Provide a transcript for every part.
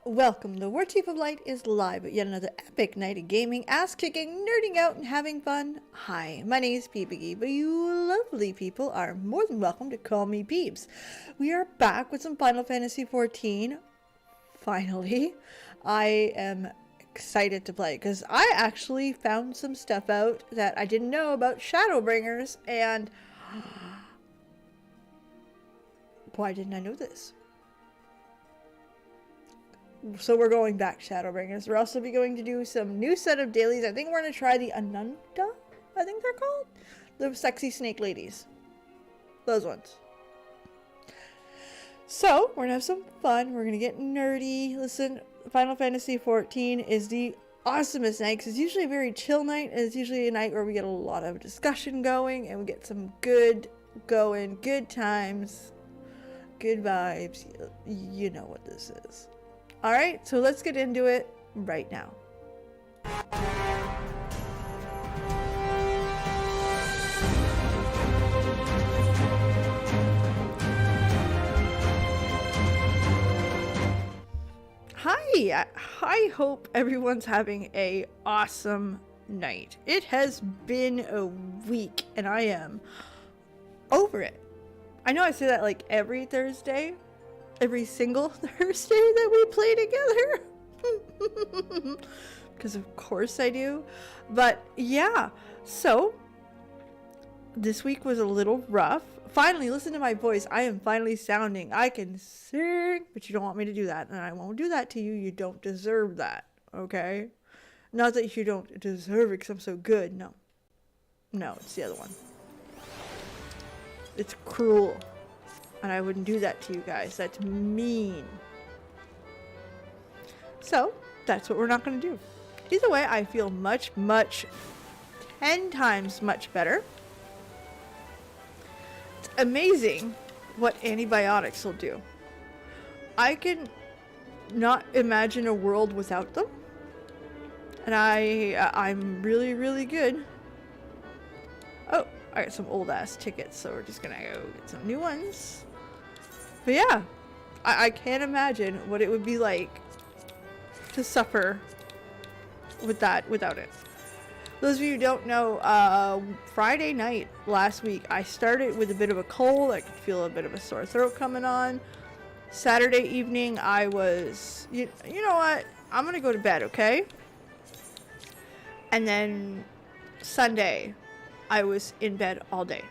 Welcome, the Warchief of Light is live with yet another epic night of gaming, ass-kicking, nerding out, and having fun. Hi, my name is Peebs, but you lovely people are more than welcome to call me Peebs. We are back with some Final Fantasy XIV. Finally, I am excited to play because I actually found some stuff out that I didn't know about Shadowbringers, and why didn't I know this? So we're going back Shadowbringers. We're also going to do some new set of dailies. I think we're going to try the Ananda, I think they're called. The sexy snake ladies. Those ones. So we're going to have some fun. We're going to get nerdy. Listen, Final Fantasy XIV is the awesomest night because it's usually a very chill night. And it's usually a night where we get a lot of discussion going and we get some good times, good vibes. You know what this is. Alright, so let's get into it right now. Hi! I hope everyone's having an awesome night. It has been a week and I am over it. I know I say that like every Thursday. Every single Thursday that we play together. Because of course I do. But yeah, so this week was a little rough. Finally, listen to my voice. I am finally sounding. I can sing, but you don't want me to do that. And I won't do that to you. You don't deserve that. Okay? Not that you don't deserve it because I'm so good. No. No, it's the other one. It's cruel. And I wouldn't do that to you guys. That's mean. So, that's what we're not going to do. Either way, I feel much, 10 times much better. It's amazing what antibiotics will do. I can not imagine a world without them. And I'm really good. Oh, I got some old ass tickets, so we're just going to go get some new ones. But yeah, I can't imagine what it would be like to suffer with that without it. Those of you who don't know, Friday night last week, I started with a bit of a cold. I could feel a bit of a sore throat coming on. Saturday evening, I was, you know what? I'm going to go to bed, okay? And then Sunday, I was in bed all day.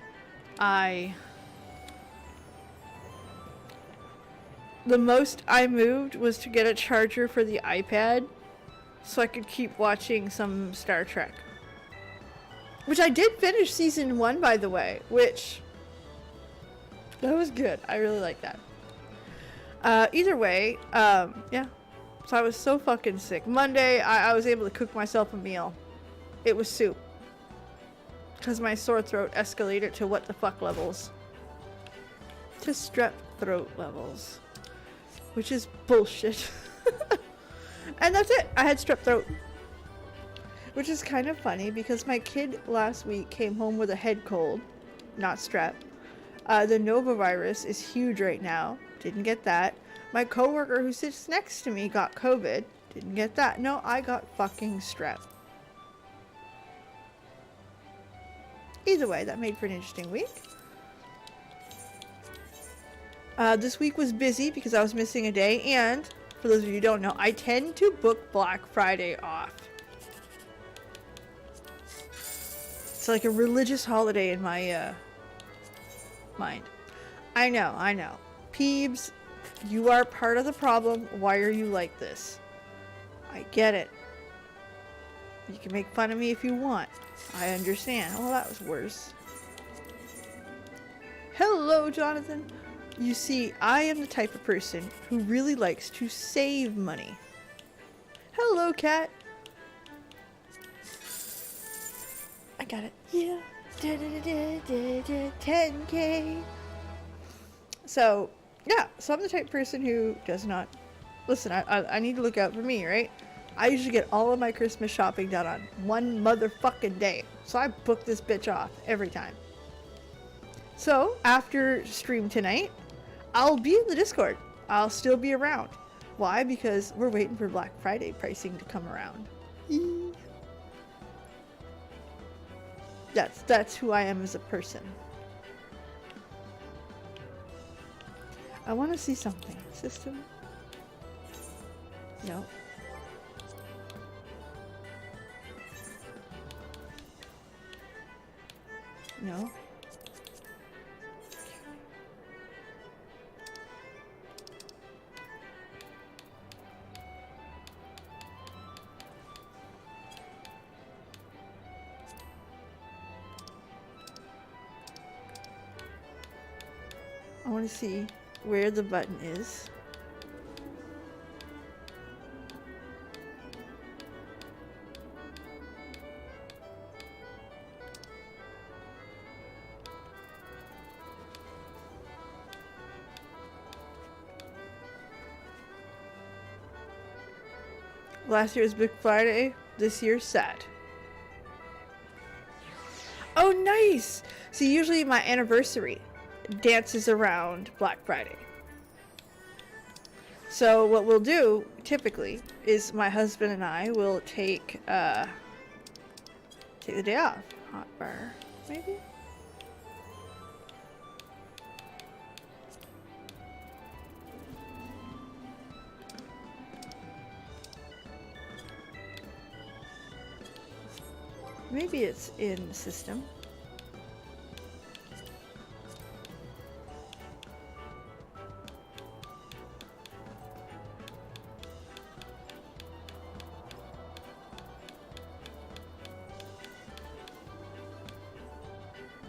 The most I moved was to get a charger for the iPad so I could keep watching some Star Trek. Which I did finish season 1, by the way, which that was good. I really like that. Either way, yeah. So I was so fucking sick. Monday, I was able to cook myself a meal. It was soup. Because my sore throat escalated to what the fuck levels. To strep throat levels. Which is bullshit. And that's it. I had strep throat. Which is kind of funny because my kid last week came home with a head cold. Not strep. The Novavirus is huge right now. Didn't get that. My coworker who sits next to me got COVID. Didn't get that. No, I got fucking strep. Either way, that made for an interesting week. This week was busy because I was missing a day, and for those of you who don't know, I tend to book Black Friday off. It's like a religious holiday in my mind. I know. Peebs, you are part of the problem. Why are you like this? I get it. You can make fun of me if you want. I understand. Oh, that was worse. Hello, Jonathan. You see, I am the type of person who really likes to save money. Hello, cat. I got it. Yeah. 10K. So, yeah. So I'm the type of person who does not... Listen, I need to look out for me, right? I usually get all of my Christmas shopping done on one motherfucking day. So I book this bitch off every time. So, after stream tonight, I'll be in the Discord. I'll still be around. Why? Because we're waiting for Black Friday pricing to come around. Eee. That's who I am as a person. I want to see something. System? No. No. I want to see where the button is. Last year's Big Friday, this year's sad. Oh, nice! See, usually my anniversary dances around Black Friday. So what we'll do, typically, is my husband and I will take the day off. Hot bar, maybe? Maybe it's in the system.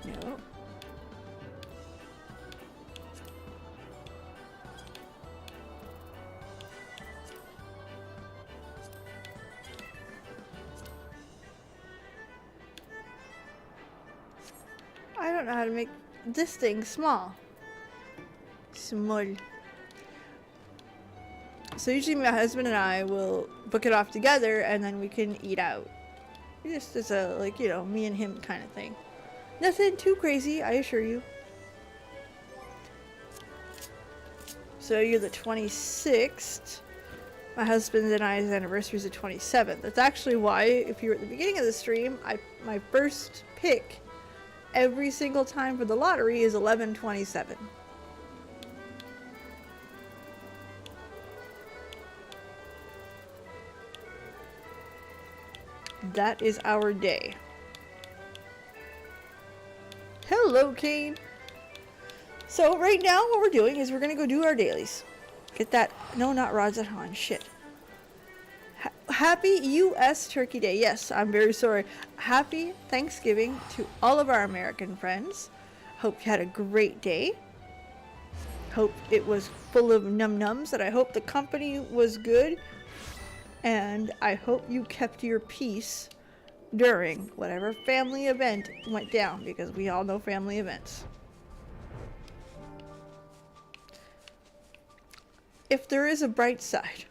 No. I don't know how to make this thing small. Small. So usually my husband and I will book it off together and then we can eat out. Just as a, like, you know, me and him kind of thing. Nothing too crazy, I assure you. So you're the 26th. My husband and I's anniversary is the 27th. That's actually why, if you were at the beginning of the stream, my first pick every single time for the lottery is 11/27. That is our day. Hello, Kane. So right now what we're doing is we're gonna go do our dailies. Get that. No, not Rods at Han. Shit. Happy U.S. Turkey Day. Yes, I'm very sorry. Happy Thanksgiving to all of our American friends. Hope you had a great day. Hope it was full of num-nums, and I hope the company was good. And I hope you kept your peace during whatever family event went down, because we all know family events. If there is a bright side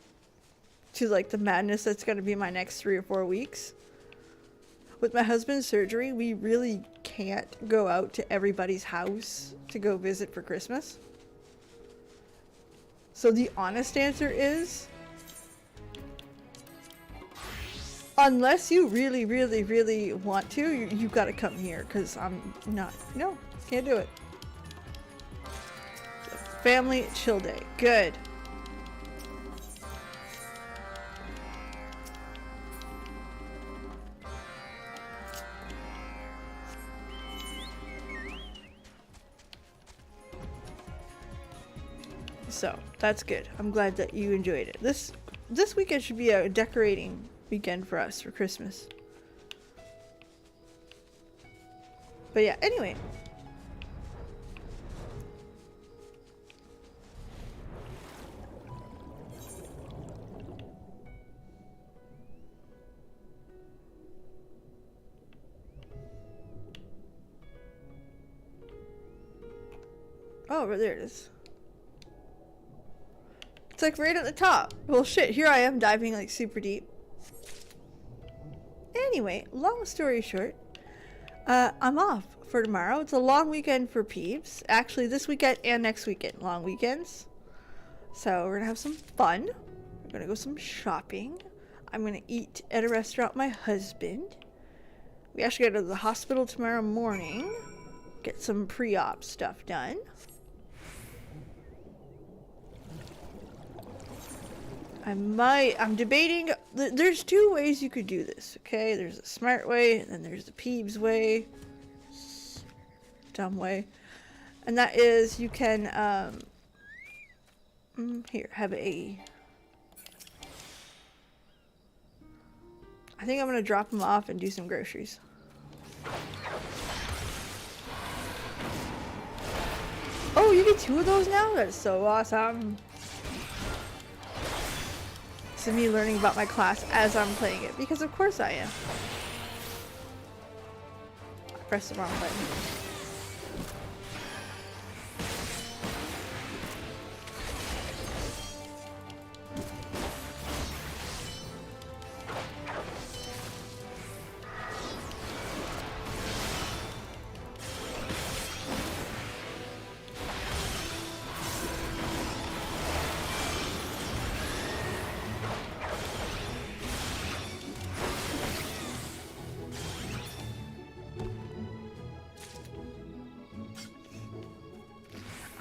to, like, the madness that's going to be my next 3 or 4 weeks, with my husband's surgery, we really can't go out to everybody's house to go visit for Christmas. So the honest answer is, unless you really, really, really want to, you've got to come here, because I'm not, no, can't do it. So, family chill day. Good. So that's good. I'm glad that you enjoyed it. This weekend should be a decorating weekend for us for Christmas. But yeah, anyway. Oh, there it is. It's like right at the top. Well, shit, here I am diving like super deep. Anyway, long story short, I'm off for tomorrow. It's a long weekend for Peebs. Actually, this weekend and next weekend, long weekends. So we're gonna have some fun. We're gonna go some shopping. I'm gonna eat at a restaurant with my husband. We actually go to the hospital tomorrow morning. Get some pre-op stuff done. I'm debating, there's two ways you could do this, okay? There's the smart way, and then there's the Peebs way. Dumb way. And that is, you can, here, have a... I think I'm gonna drop them off and do some groceries. Oh, you get 2 of those now? That's so awesome. This is me learning about my class as I'm playing it, because of course I am. I pressed the wrong button.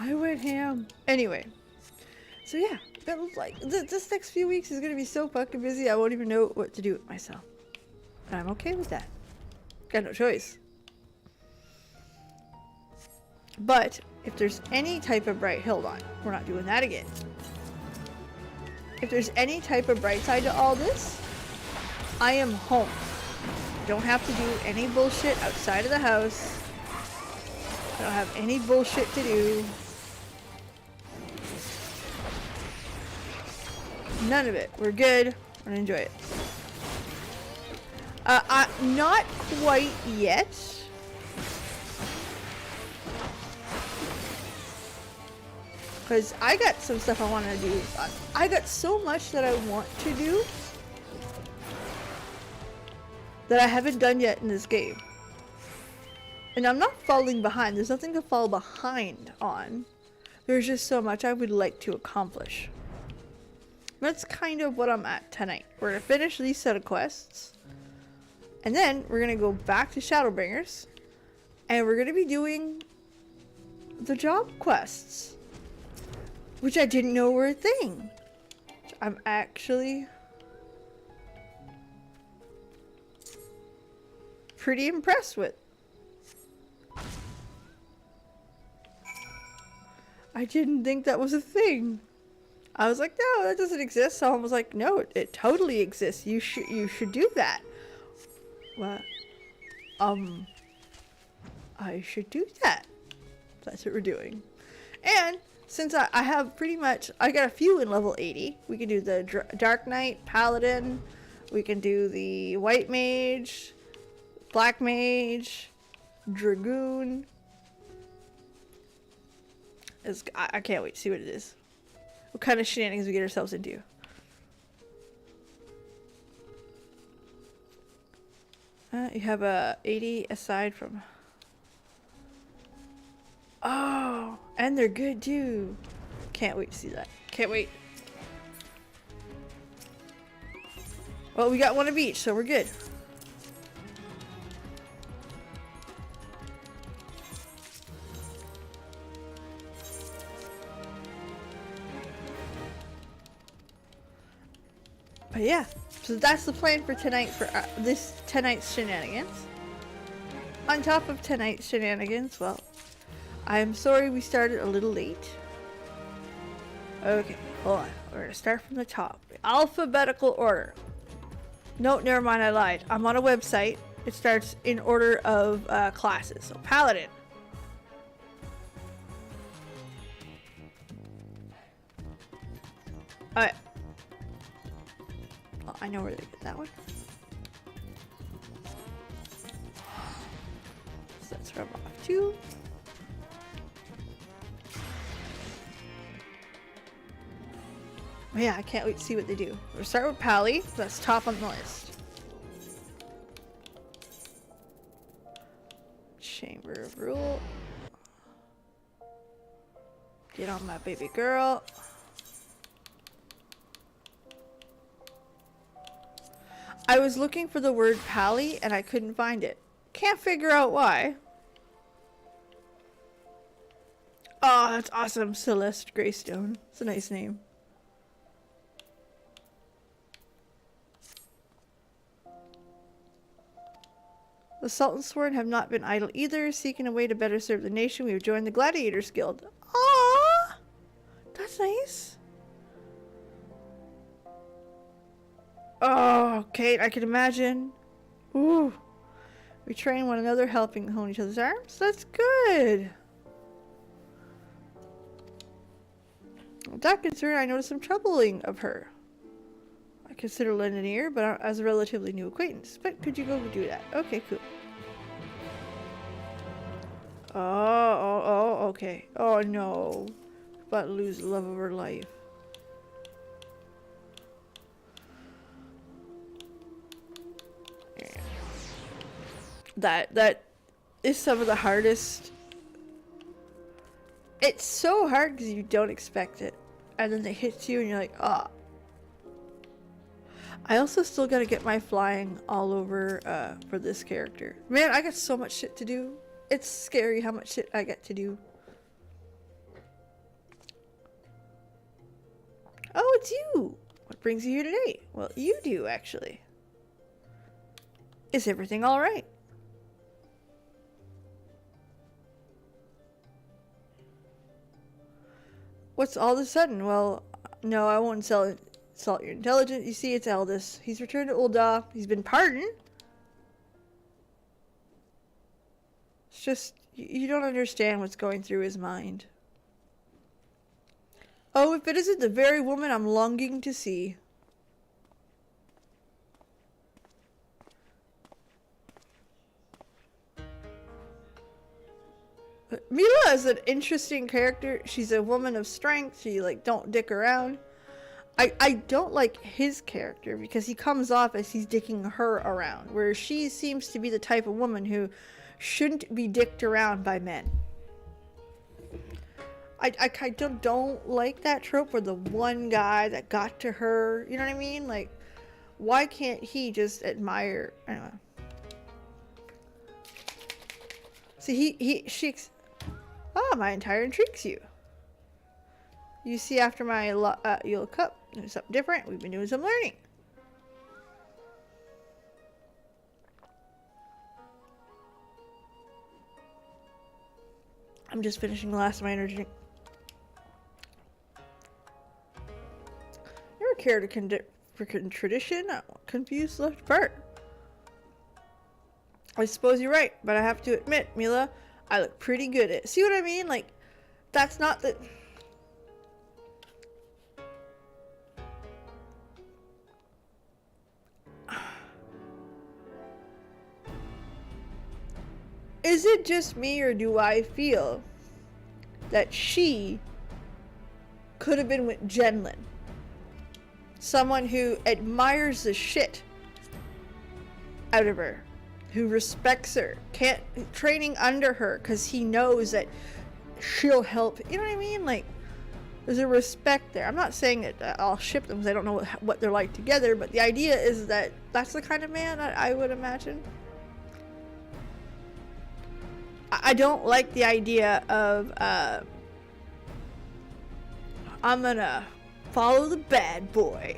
I went ham. Anyway, so yeah, that was like this next few weeks is gonna be so fucking busy. I won't even know what to do with myself, and I'm okay with that. Got no choice. But if there's any type of hold on, we're not doing that again. If there's any type of bright side to all this, I am home. Don't have to do any bullshit outside of the house. I don't have any bullshit to do. None of it. We're good. We're gonna enjoy it. Not quite yet. Because I got some stuff I want to do. I got so much that I want to do that I haven't done yet in this game. And I'm not falling behind. There's nothing to fall behind on. There's just so much I would like to accomplish. That's kind of what I'm at tonight. We're going to finish these set of quests. And then we're going to go back to Shadowbringers. And we're going to be doing the job quests. Which I didn't know were a thing. I'm actually pretty impressed with. I didn't think that was a thing. I was like, no, that doesn't exist. Someone was like, no, it totally exists. You should do that. What? I should do that. That's what we're doing. And since I have pretty much, I got a few in level 80. We can do the Dark Knight, Paladin. We can do the White Mage, Black Mage, Dragoon. I can't wait to see what it is. What kind of shenanigans we get ourselves into. You have a 80 aside from... Oh, and they're good too. Can't wait to see that. Can't wait. Well, we got one of each, so we're good. But yeah, so that's the plan for tonight, for tonight's shenanigans. On top of tonight's shenanigans, well, I'm sorry we started a little late. Okay, hold on. We're gonna start from the top. Alphabetical order. No, never mind, I lied. I'm on a website. It starts in order of classes. So, Paladin. Alright. Oh, I know where to get that one. So let's rub off 2. Oh, yeah, I can't wait to see what they do. We'll start with Pally. That's top on the list. Chamber of Rule. Get on my baby girl. I was looking for the word pally and I couldn't find it. Can't figure out why. Oh, that's awesome. Celeste Greystone. It's a nice name. The Sultan's Sworn have not been idle either. Seeking a way to better serve the nation, we have joined the Gladiators Guild. Aww! That's nice. Oh, Kate, I can imagine. Ooh. We train one another, helping hone each other's arms. That's good. With that concern, I noticed some troubling of her. I consider lending an ear, but as a relatively new acquaintance. But could you go do that? Okay, cool. Oh, okay. Oh no. About to lose the love of her life. Yeah. That is some of the hardest. It's so hard because you don't expect it. And then it hits you and you're like, ah. Oh. I also still gotta get my flying all over for this character. Man, I got so much shit to do. It's scary how much shit I get to do. Oh, it's you! What brings you here today? Well, you do, actually. Is everything alright? What's all of a sudden? Well, no, I won't insult your intelligence. You see, it's Eldest. He's returned to Ul'dah. He's been pardoned. It's just, you don't understand what's going through his mind. Oh, if it isn't the very woman I'm longing to see. Mila is an interesting character. She's a woman of strength. She, like, don't dick around. I don't like his character because he comes off as he's dicking her around, where she seems to be the type of woman who shouldn't be dicked around by men. I don't like that trope where the one guy that got to her, you know what I mean? Like, why can't he just admire? Anyway. See, my entire intrigues you. You see, after my you look up, there's something different. We've been doing some learning. I'm just finishing the last of my energy drink. You ever care to freaking tradition? Confused left part. I suppose you're right, but I have to admit, Mila, I look pretty good at it. See what I mean? Like, that's not the... Is it just me, or do I feel that she could have been with Jenlin? Someone who admires the shit out of her, who respects her, training under her because he knows that she'll help. You know what I mean? Like, there's a respect there. I'm not saying that I'll ship them because I don't know what they're like together, but the idea is that that's the kind of man I would imagine. I don't like the idea of I'm gonna follow the bad boy.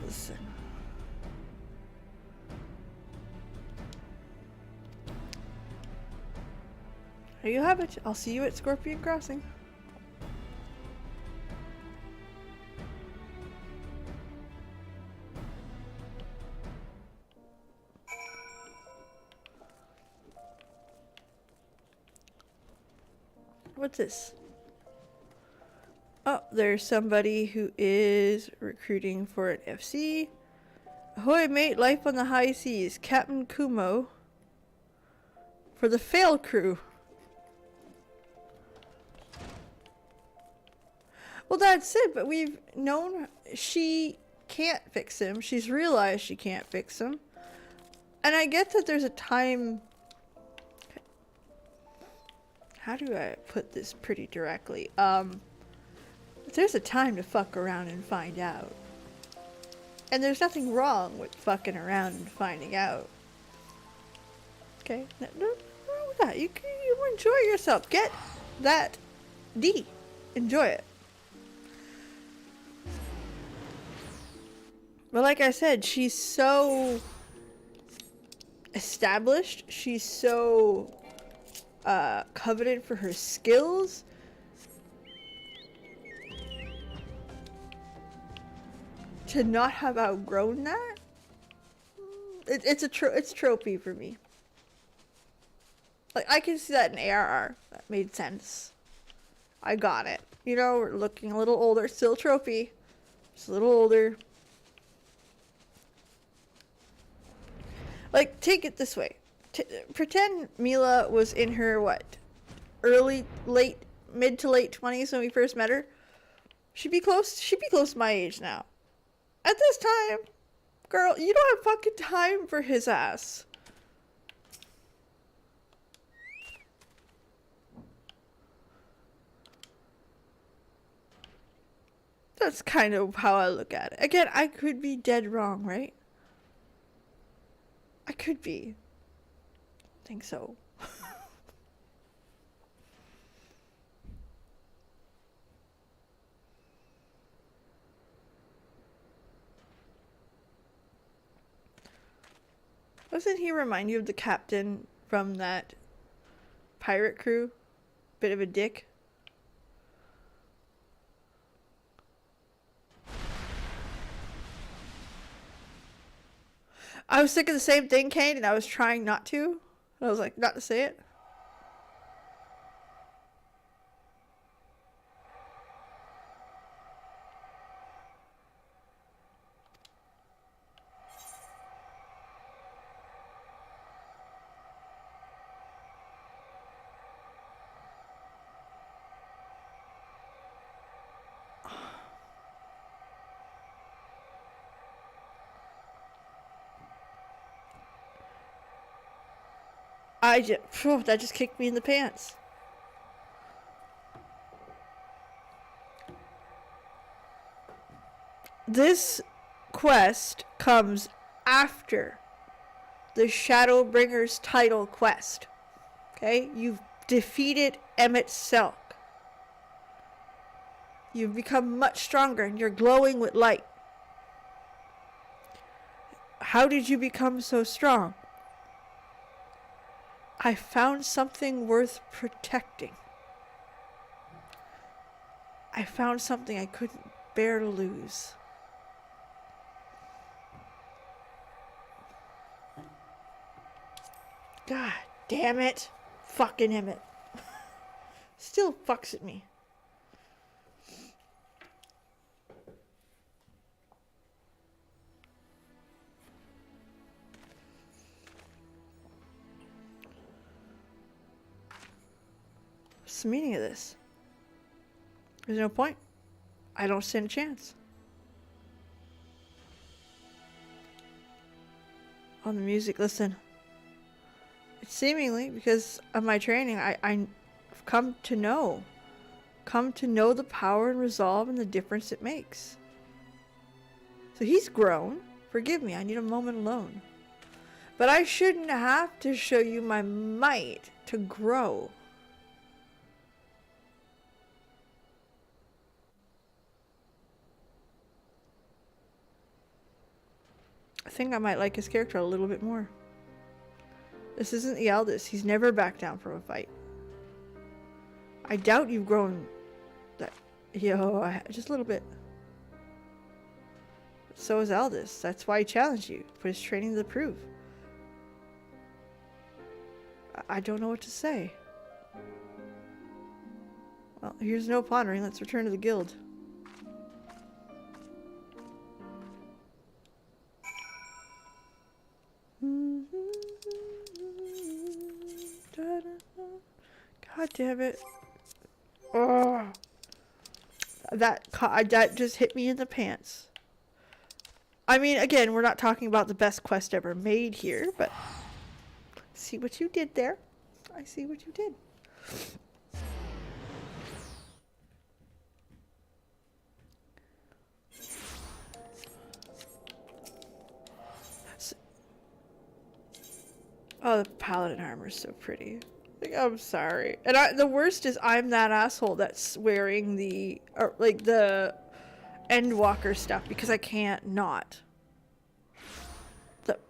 Listen. There you have it. I'll see you at Scorpion Crossing. What's this? Oh, there's somebody who is recruiting for an FC. Ahoy, mate. Life on the high seas. Captain Kumo. For the fail crew. Well, that's it, but we've known she can't fix him. She's realized she can't fix him. And I get that there's a time... How do I put this pretty directly? There's a time to fuck around and find out. And there's nothing wrong with fucking around and finding out. Okay? No wrong with that. You enjoy yourself. Get that D. Enjoy it. But like I said, she's so established. She's so coveted for her skills. To not have outgrown that, it's tropey for me. Like, I can see that in ARR. That made sense. I got it. You know, we're looking a little older. Still tropey. Just a little older. Like, take it this way. Pretend Mila was in her, what? Mid to late 20s when we first met her. She'd be close to my age now. At this time, girl, you don't have fucking time for his ass. That's kind of how I look at it. Again, I could be dead wrong, right? I could be. I think so. Doesn't he remind you of the captain from that pirate crew? Bit of a dick. I was thinking the same thing, Kane, and I was trying not to. I was like, not to say it. That just kicked me in the pants. This quest comes after the Shadowbringer's title quest. Okay? You've defeated Emmett Selk. You've become much stronger and you're glowing with light. How did you become so strong? I found something worth protecting. I found something I couldn't bear to lose. God damn it. Fucking Emmett. Still fucks at me. What's the meaning of this? There's no point. I don't stand a chance. On the music, listen. It's seemingly because of my training, I've come to know the power and resolve and the difference it makes. So he's grown. Forgive me, I need a moment alone. But I shouldn't have to show you my might to grow. I think I might like his character a little bit more. This isn't the eldest. He's never backed down from a fight. I doubt you've grown that... just a little bit. But so is Aldous. That's why he challenged you. Put his training to the proof. I don't know what to say. Well, here's no pondering. Let's return to the guild. God damn it. Oh. That just hit me in the pants. I mean, again, we're not talking about the best quest ever made here, but see what you did there. I see what you did. Oh, the paladin armor is so pretty. Like, I'm sorry. And the worst is I'm that asshole that's wearing the like the Endwalker stuff because I can't not.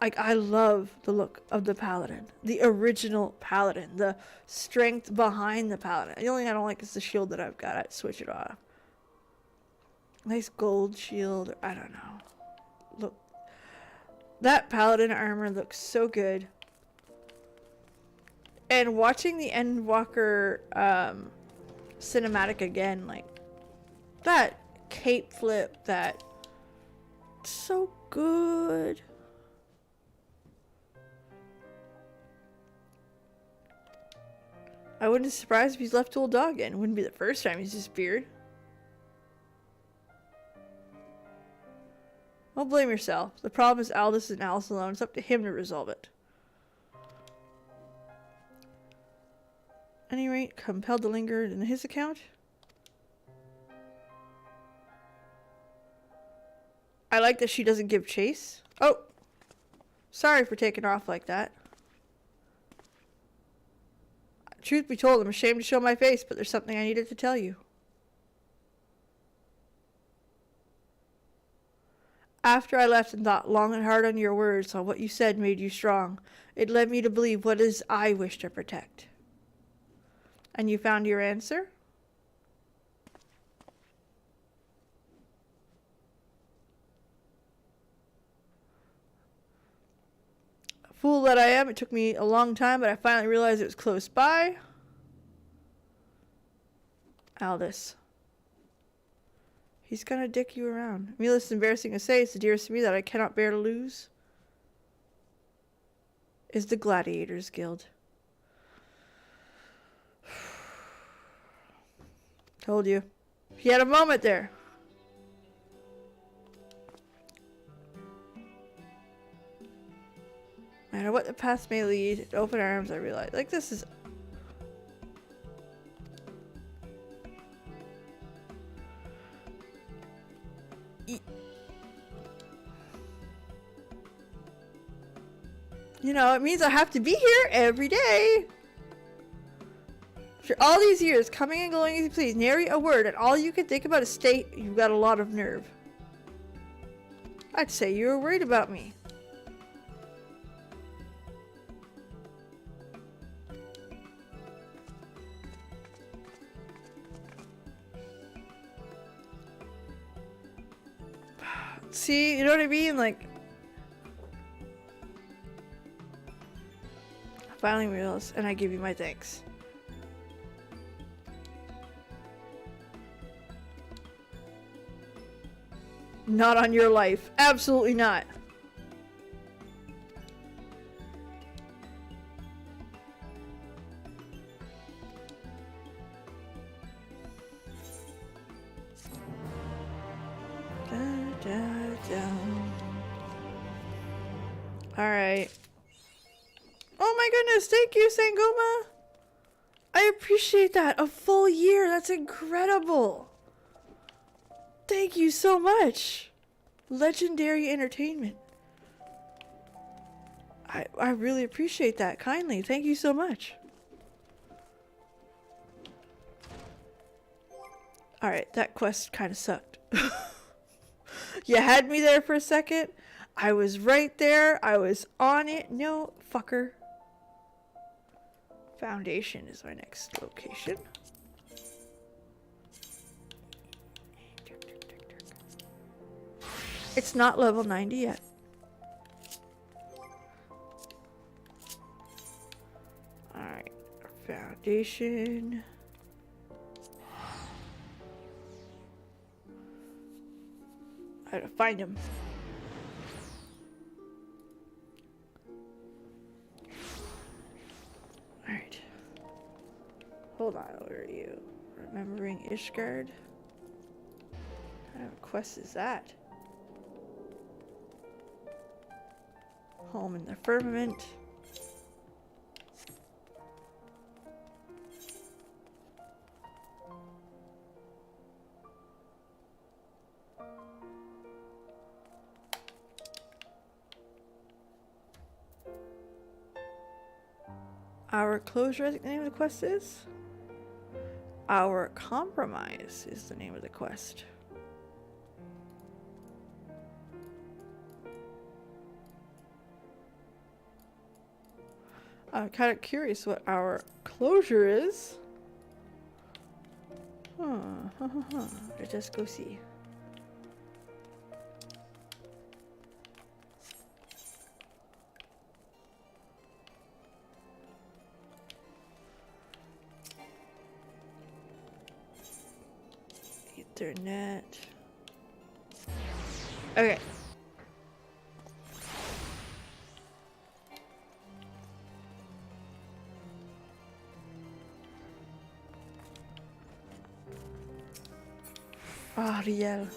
Like I love the look of the paladin, the original paladin, the strength behind the paladin. The only thing I don't like is the shield that I've got. I'd switch it off. Nice gold shield. I don't know. Look, that paladin armor looks so good. And watching the Endwalker cinematic again, like that cape flip, that so good. I wouldn't be surprised if he's left old dog in. It wouldn't be the first time he's disappeared. Don't blame yourself. The problem is Aldous and Alice alone. It's up to him to resolve it. At any rate, compelled to linger in his account. I like that she doesn't give chase. Oh! Sorry for taking her off like that. Truth be told, I'm ashamed to show my face, but there's something I needed to tell you. After I left and thought long and hard on your words, on what you said made you strong, it led me to believe what it is I wish to protect. And you found your answer? Fool that I am, it took me a long time, but I finally realized it was close by. Aldous. He's gonna dick you around. Needless embarrassing to say, it's the dearest to me that I cannot bear to lose. Is the Gladiators Guild. Told you. He had a moment there. No matter what the path may lead, open arms, I realize. Like, this is... You know, it means I have to be here every day. After all these years, coming and going as you please, nary a word, and all you can think about is state, you've got a lot of nerve. I'd say you were worried about me. See, you know what I mean? Like, finally realized, and I give you my thanks. Not on your life. Absolutely not. Alright. Oh my goodness, thank you, Sangoma! I appreciate that. A full year, that's incredible. Thank you so much. Legendary entertainment. I really appreciate that kindly. Thank you so much. Alright, that quest kind of sucked. You had me there for a second. I was right there. I was on it. No, fucker. Foundation is my next location. It's not level 90 yet. Alright, foundation. I gotta find him. Alright. Hold on, where are you? Remembering Ishgard? What kind of quest is that? Home in the firmament. Our closure, I think the name of the quest is. Our compromise is the name of the quest. I'm kind of curious what our closure is. Let's just go see. Ethernet. Okay. Ariel.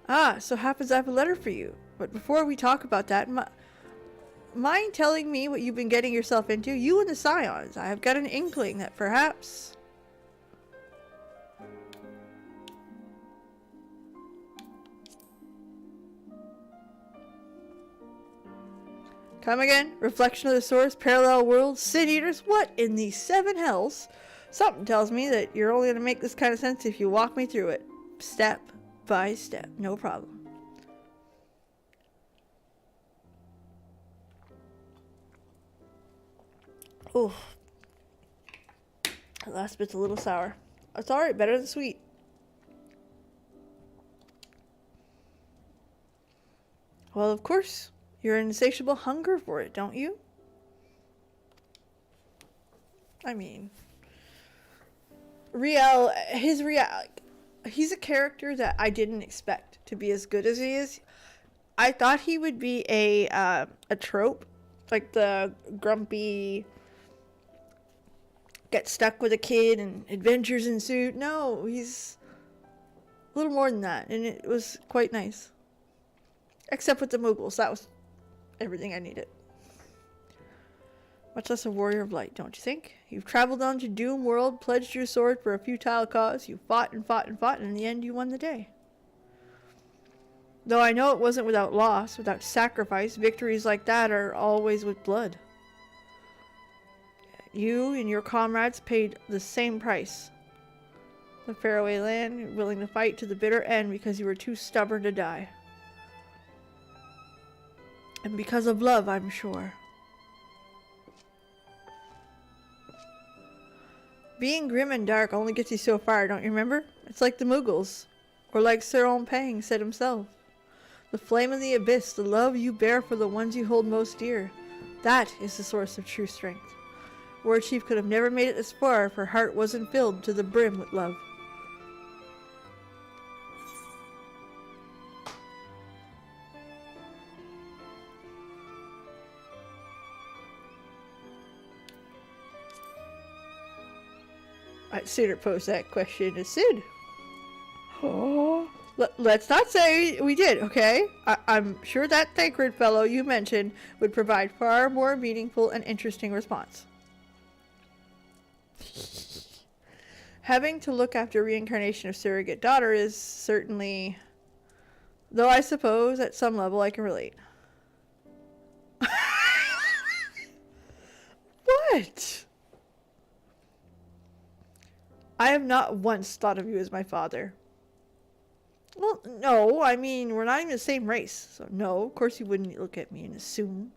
Ah, so happens I have a letter for you. But before we talk about that, mind telling me what you've been getting yourself into? You and the Scions. I have got an inkling that perhaps... Come again? Reflection of the source, parallel worlds, sin eaters? What in the seven hells? Something tells me that you're only going to make this kind of sense if you walk me through it. Step by step. No problem. Oh. That last bit's a little sour. It's alright, better than sweet. Well, of course. You're an insatiable hunger for it, don't you? I mean, he's a character that I didn't expect to be as good as he is. I thought he would be a trope, like the grumpy, get stuck with a kid and adventures ensue. No, he's a little more than that, and it was quite nice. Except with the Muggles, that was everything I needed. Much less a warrior of light, don't you think? You've traveled on to Doom World, pledged your sword for a futile cause. You fought and fought and fought, and in the end you won the day. Though I know it wasn't without loss, without sacrifice. Victories like that are always with blood. You and your comrades paid the same price. The faraway land, willing to fight to the bitter end because you were too stubborn to die. And because of love, I'm sure. Being grim and dark only gets you so far, don't you remember? It's like the Muggles. Or like Sir Pang said himself. The flame of the abyss, the love you bear for the ones you hold most dear. That is the source of true strength. Warchief could have never made it this far if her heart wasn't filled to the brim with love. I'd sooner pose that question to Sid. Oh. Let's not say we did, okay? I'm sure that Thancred fellow you mentioned would provide far more meaningful and interesting response. Having to look after reincarnation of surrogate daughter is certainly... Though I suppose at some level I can relate. What? I have not once thought of you as my father. Well, no, I mean, we're not even the same race. So, no, of course you wouldn't look at me and assume.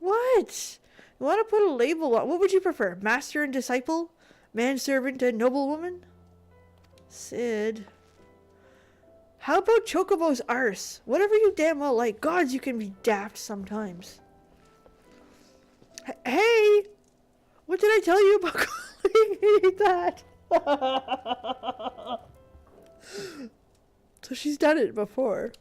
What? You want to put a label on... What would you prefer? Master and disciple? Manservant and noblewoman? Sid. How about Chocobo's arse? Whatever you damn well like. Gods, you can be daft sometimes. Hey! What did I tell you about calling me that? So she's done it before.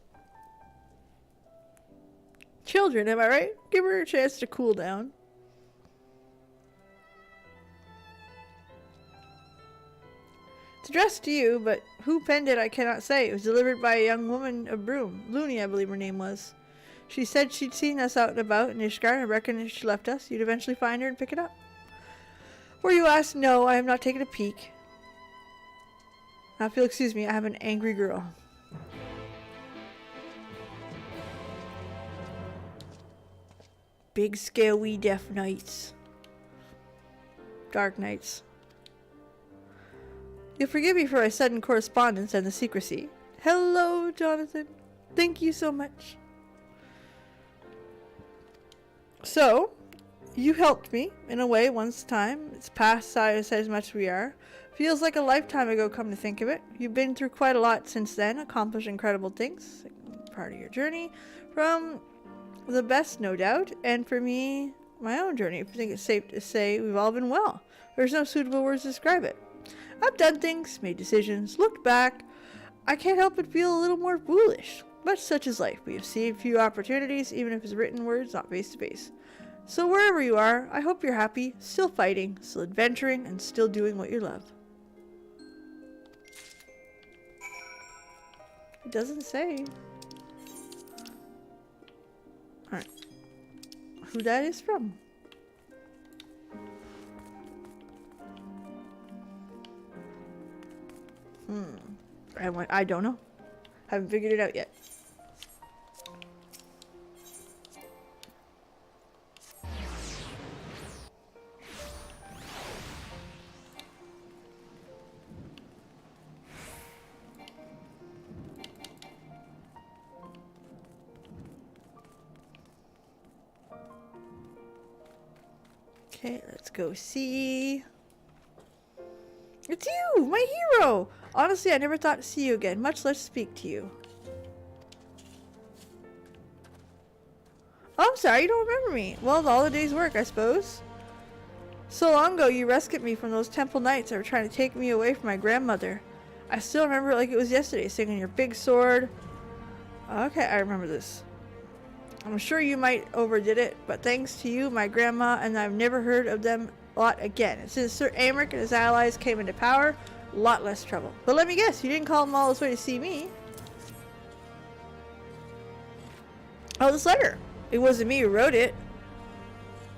Children, am I right? Give her a chance to cool down. It's addressed to you, but who penned it I cannot say. It was delivered by a young woman of Broom. Looney, I believe her name was. She said she'd seen us out and about in Ishgard and reckoned if she left us, you'd eventually find her and pick it up. Were you asked? No, I have not taken a peek. Now, if you'll excuse me, I have an angry girl. Big scary death knights. Dark knights. You'll forgive me for my sudden correspondence and the secrecy. Hello, Jonathan. Thank you so much. So, you helped me, in a way, once time. It's past size as much as we are. Feels like a lifetime ago, come to think of it. You've been through quite a lot since then, accomplished incredible things. Part of your journey. From the best, no doubt. And for me, my own journey. I think it's safe to say we've all been well. There's no suitable words to describe it. I've done things, made decisions, looked back. I can't help but feel a little more foolish. But such is life. We have seen few opportunities, even if it's written words, not face to face. So wherever you are, I hope you're happy, still fighting, still adventuring, and still doing what you love. It doesn't say. Alright. Who that is from? I don't know. Haven't figured it out yet. Okay, let's go see. It's you, my hero! Honestly, I never thought to see you again, much less speak to you. Oh, I'm sorry, you don't remember me. Well, all the day's work, I suppose. So long ago, you rescued me from those temple knights that were trying to take me away from my grandmother. I still remember it like it was yesterday, singing your big sword. Okay, I remember this. I'm sure you might overdid it, but thanks to you, my grandma, and I've never heard of them a lot again. And since Sir Amric and his allies came into power, a lot less trouble. But let me guess, you didn't call them all this way to see me. Oh, this letter. It wasn't me who wrote it.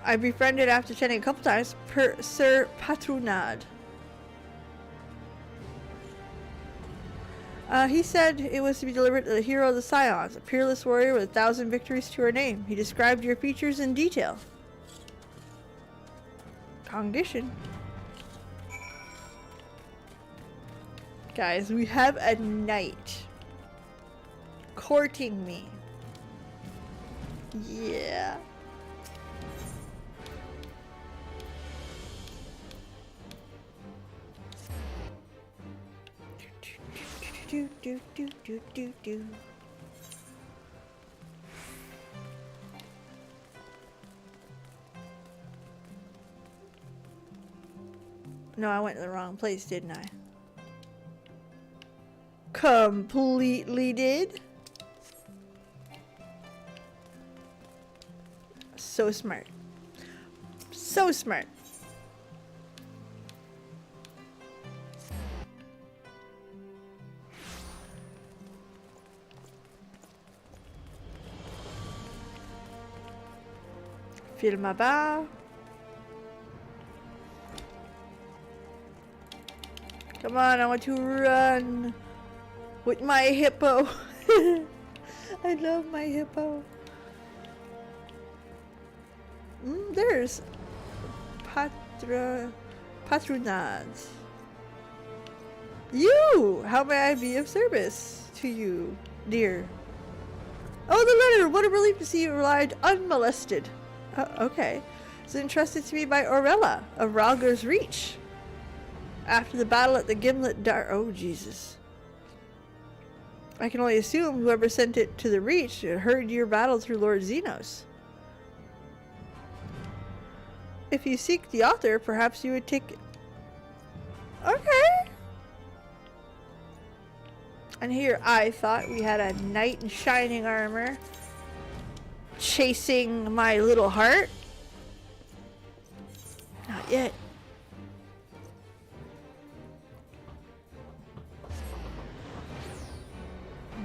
I befriended after chatting a couple times per Sir Patronade. He said it was to be delivered to the hero of the Scions, a peerless warrior with 1,000 victories to her name. He described your features in detail. Condition. Guys, we have a knight courting me. Yeah. Do. No, I went to the wrong place, didn't I? Completely did. So smart. So smart. Feel my bar. Come on, I want to run with my hippo. I love my hippo. There's Patronage. You! How may I be of service to you, dear? Oh, the letter! What a relief to see you arrived unmolested. Okay. It's entrusted to me by Aurella of Ralgar's Reach. After the battle at the Gimlet Dar— oh, Jesus. I can only assume whoever sent it to the Reach had heard your battle through Lord Xenos. If you seek the author, perhaps you would take— okay. And here I thought we had a knight in shining armor chasing my little heart. Not yet.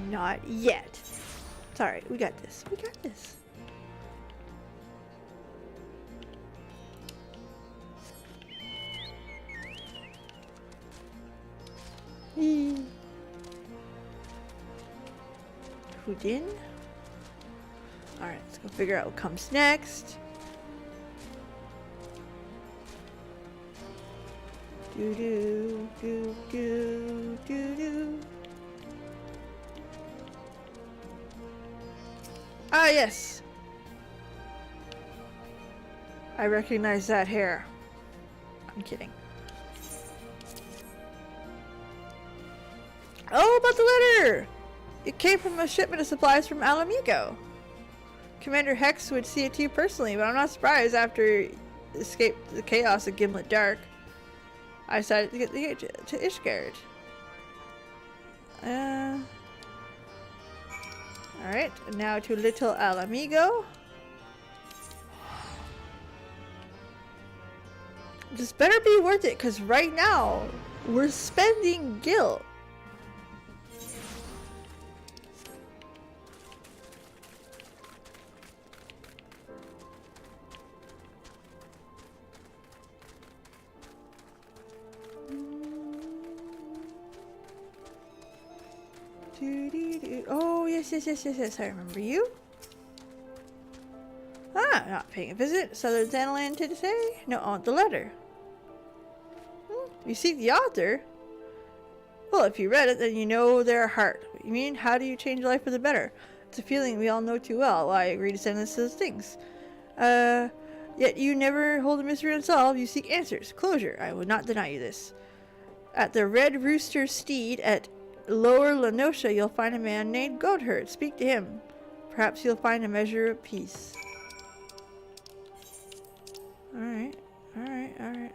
Not yet. It's alright, we got this. We got this. Houdin. Alright, let's go figure out what comes next. Do do do do do do. Ah, yes. I recognize that hair. I'm kidding. Oh, about the letter! It came from a shipment of supplies from Alamigo. Commander Hex would see it to you personally, but I'm not surprised after escape the chaos of Gimlet Dark. I decided to get to Ishgard. Alright, now to Little Alamigo. This better be worth it, because right now, we're spending guilt. Oh, yes, I remember you. Ah, not paying a visit. Southern Xanaland today? No, on the letter. You seek the author? Well, if you read it, then you know their heart. You mean, how do you change life for the better? It's a feeling we all know too well. Why I agree to send us those things. Yet you never hold a mystery unsolved. You seek answers. Closure. I will not deny you this. At the Red Rooster Steed at Lower Lenosha, you'll find a man named Goatherd. Speak to him. Perhaps you'll find a measure of peace. Alright.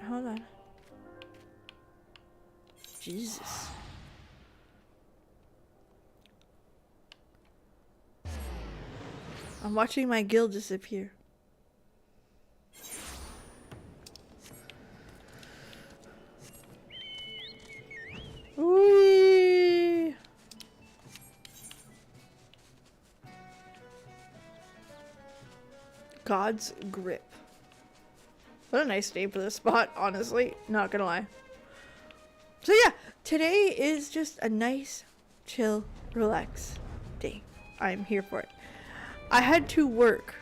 Hold on. Jesus. I'm watching my guild disappear. Whee! God's Grip. What a nice name for this spot, honestly. Not gonna lie. So yeah, today is just a nice, chill, relax day. I'm here for it. I had to work.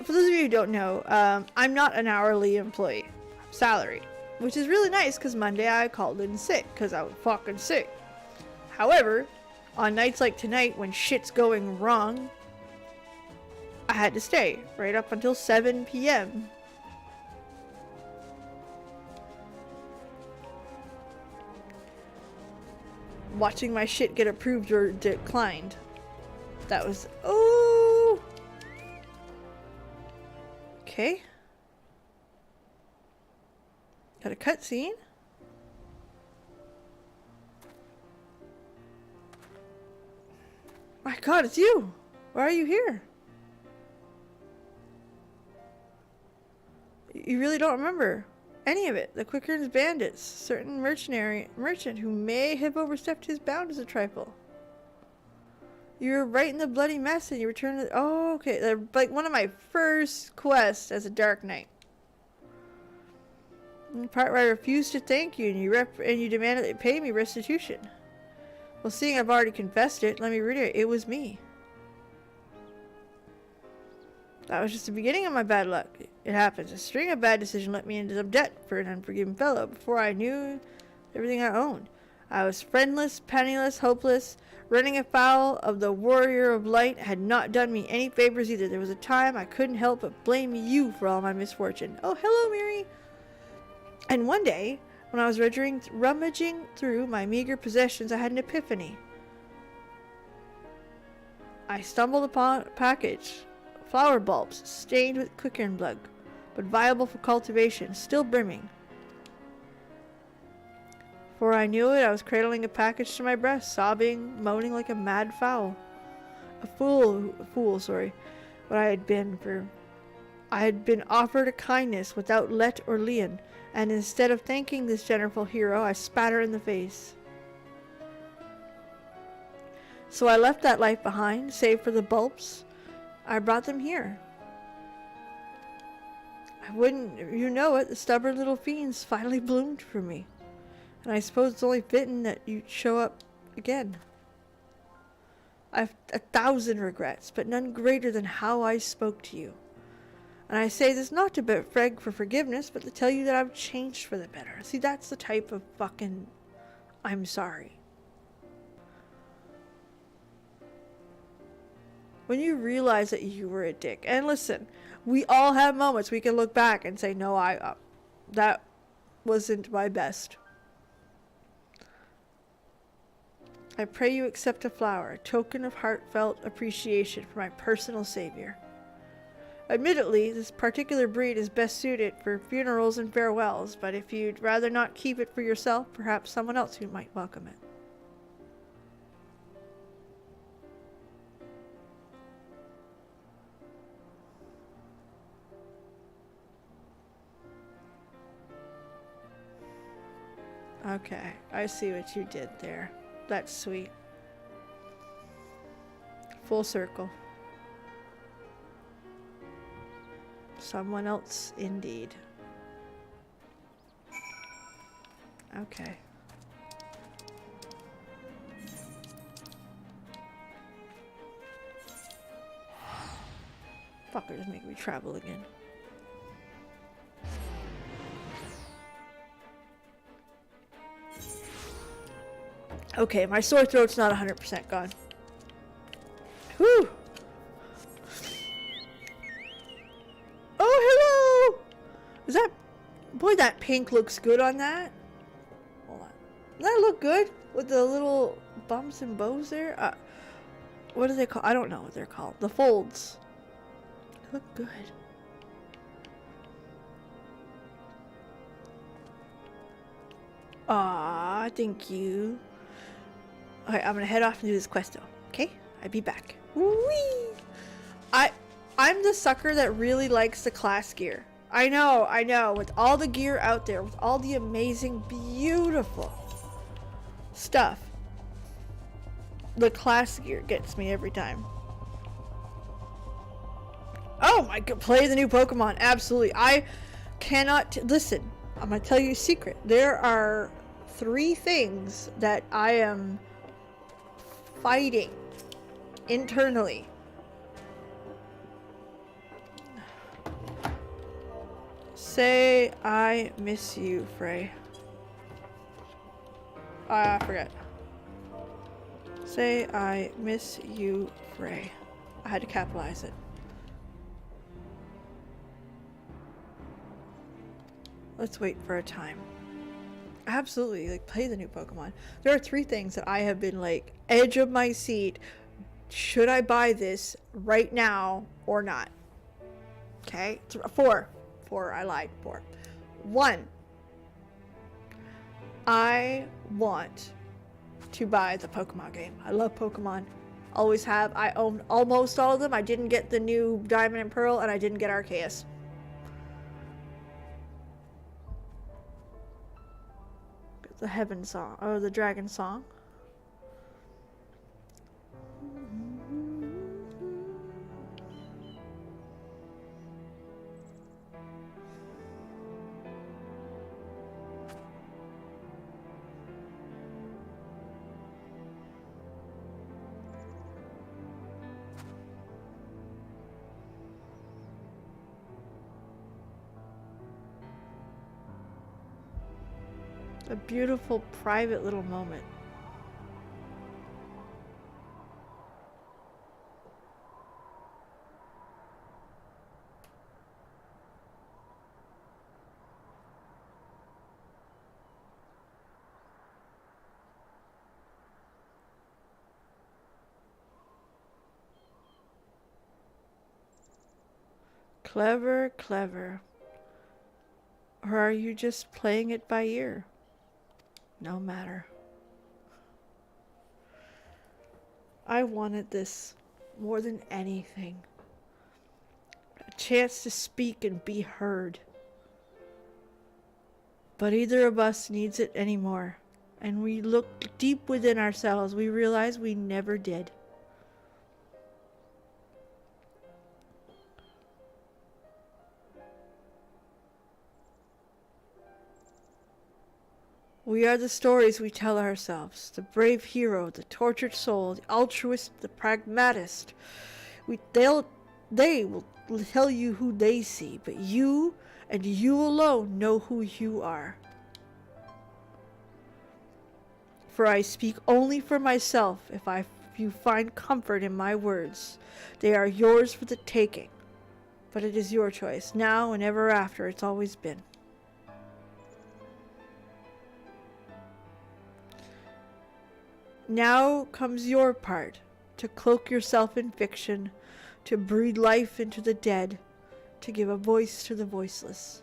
For those of you who don't know, I'm not an hourly employee. I'm salaried. Which is really nice because Monday I called in sick because I was fucking sick. However, on nights like tonight when shit's going wrong, I had to stay right up until 7 p.m. Watching my shit get approved or declined. That was... Oh! Okay. Got a cutscene. My god, it's you! Why are you here? You really don't remember any of it. The Quickern's bandits. Certain merchant who may have overstepped his bounds a trifle. You were right in the bloody mess and you returned to... Oh, okay. They're like one of my first quests as a Dark Knight. In the part where I refused to thank you and you demanded they pay me restitution. Well, seeing I've already confessed it, let me reiterate, it was me. That was just the beginning of my bad luck. It happens. A string of bad decisions let me into some debt for an unforgiving fellow before I knew everything I owned. I was friendless, penniless, hopeless. Running afoul of the warrior of light had not done me any favors either. There was a time I couldn't help but blame you for all my misfortune. Oh, hello, Mary. And one day, when I was rummaging through my meager possessions, I had an epiphany. I stumbled upon a package. Flower bulbs, stained with quickern blood, but viable for cultivation, still brimming. Before I knew it, I was cradling a package to my breast, sobbing, moaning like a mad fowl. A fool, what I had been for. I had been offered a kindness without let or lien, and instead of thanking this generous hero, I spat her in the face. So I left that life behind, save for the bulbs. I brought them here. I wouldn't, you know it, the stubborn little fiends finally bloomed for me. And I suppose it's only fitting that you'd show up again. I've 1,000 regrets, but none greater than how I spoke to you. And I say this not to beg for forgiveness, but to tell you that I've changed for the better. See, that's the type of fucking I'm sorry. When you realize that you were a dick. And listen, we all have moments we can look back and say, no, that wasn't my best. I pray you accept a flower, a token of heartfelt appreciation for my personal savior. Admittedly, this particular breed is best suited for funerals and farewells, but if you'd rather not keep it for yourself, perhaps someone else who might welcome it. Okay, I see what you did there. That's sweet. Full circle. Someone else, indeed. Okay. Fucker, just make me travel again. Okay, my sore throat's not 100% gone. Whew! Oh, hello! Is that... Boy, that pink looks good on that. Hold on. Does that look good? With the little bumps and bows there? What do they call... I don't know what they're called. The folds. They look good. Aw, thank you. Okay, I'm gonna head off and do this quest though. Okay? I'll be back. Whee! I'm the sucker that really likes the class gear. I know. With all the gear out there, with all the amazing, beautiful stuff, the class gear gets me every time. Oh my god, play the new Pokemon. Absolutely. I cannot... Listen, I'm gonna tell you a secret. There are 3 things that I am fighting internally. Say I miss you, Frey. I forgot. Say I miss you, Frey. I had to capitalize it. Let's wait for a time. Absolutely, like, play the new Pokemon. There are 3 things that I have been like edge of my seat. Should I buy this right now or not? Okay, 4. I lied. 4. 1. I want to buy the Pokemon game. I love Pokemon. Always have. I own almost all of them. I didn't get the new Diamond and Pearl, and I didn't get Arceus. The Heaven Song, or the Dragon Song. A beautiful private little moment. Clever, clever. Or are you just playing it by ear? No matter. I wanted this more than anything. A chance to speak and be heard. But either of us needs it anymore. And we look deep within ourselves. We realize we never did. We are the stories we tell ourselves. The brave hero, the tortured soul, the altruist, the pragmatist. They will tell you who they see, but you and you alone know who you are. For I speak only for myself if you find comfort in my words. They are yours for the taking, but it is your choice, now and ever after it's always been. Now comes your part, to cloak yourself in fiction, to breathe life into the dead, to give a voice to the voiceless.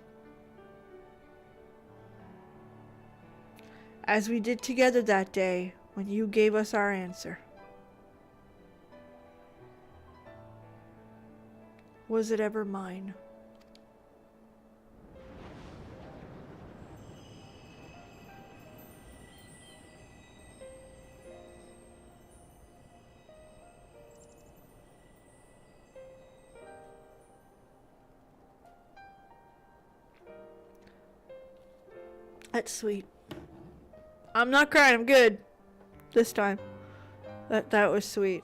As we did together that day when you gave us our answer. Was it ever mine? That's sweet. I'm not crying, I'm good. This time. That was sweet.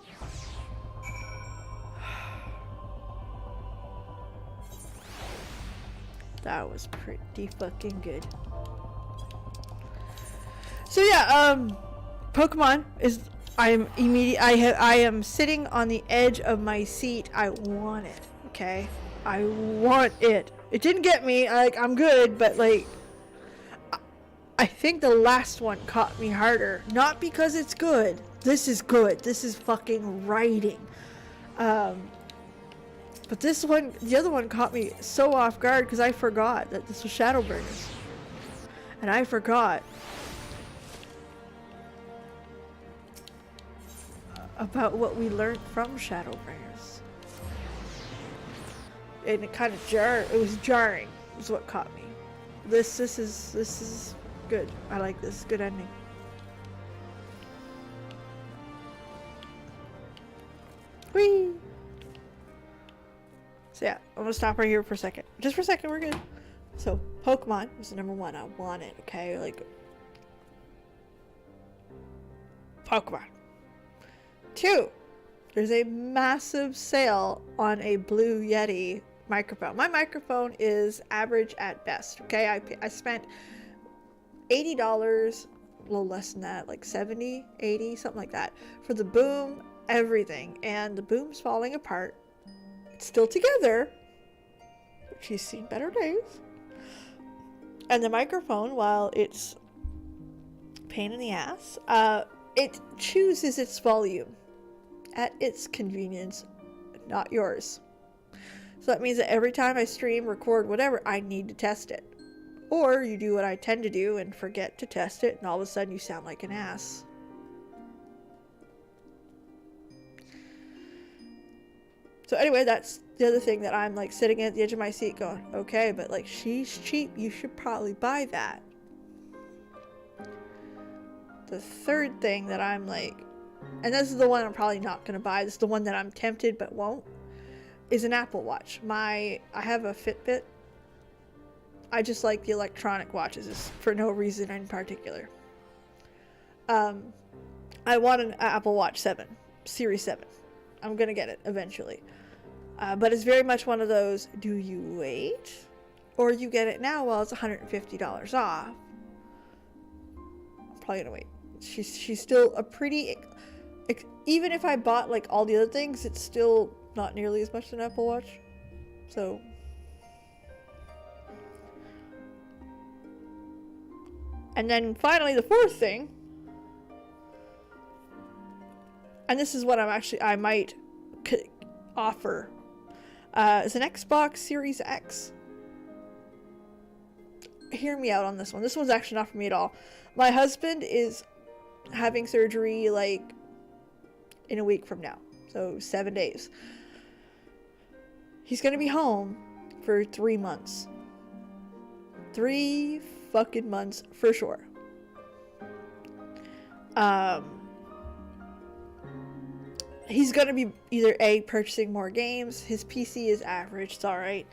That was pretty fucking good. So yeah, Pokemon is I am sitting on the edge of my seat. I want it, okay? I want it. It didn't get me, like I'm good, but like I think the last one caught me harder. Not because it's good. This is good. This is fucking writing. But this one, the other one caught me so off guard because I forgot that this was Shadowbringers. And I forgot about what we learned from Shadowbringers. And it kind of jarred. It was jarring. Is what caught me. This is good. I like this. Good ending. Whee! So yeah, I'm gonna stop right here for a second. Just for a second, we're good. So, Pokemon was the number one. I want it, okay? Like, Pokemon. 2, there's a massive sale on a Blue Yeti microphone. My microphone is average at best, okay? I spent $80, a little less than that, like 70, 80, something like that, for the boom, everything. And the boom's falling apart. It's still together. She's seen better days. And the microphone, while it's pain in the ass, it chooses its volume at its convenience, not yours. So that means that every time I stream, record, whatever, I need to test it. Or you do what I tend to do and forget to test it, and all of a sudden you sound like an ass. So anyway, that's the other thing that I'm like sitting at the edge of my seat going, okay, but like she's cheap, you should probably buy that. The third thing that I'm like, and this is the one I'm probably not going to buy, this is the one that I'm tempted but won't, is an Apple Watch. I have a Fitbit. I just like the electronic watches for no reason in particular. I want an Apple Watch 7, Series 7. I'm going to get it eventually. But it's very much one of those, do you wait? Or you get it now while it's $150 off. I'm probably going to wait. She's still a pretty... Even if I bought like all the other things, it's still not nearly as much as an Apple Watch. So... And then finally the fourth thing, and this is what I might offer, is an Xbox Series X. Hear me out on this one. This one's actually not for me at all. My husband is having surgery like in a week from now, so 7 days. He's gonna be home for 3 months. 3 fucking months for sure. He's gonna be either A, purchasing more games. His PC is average, it's alright.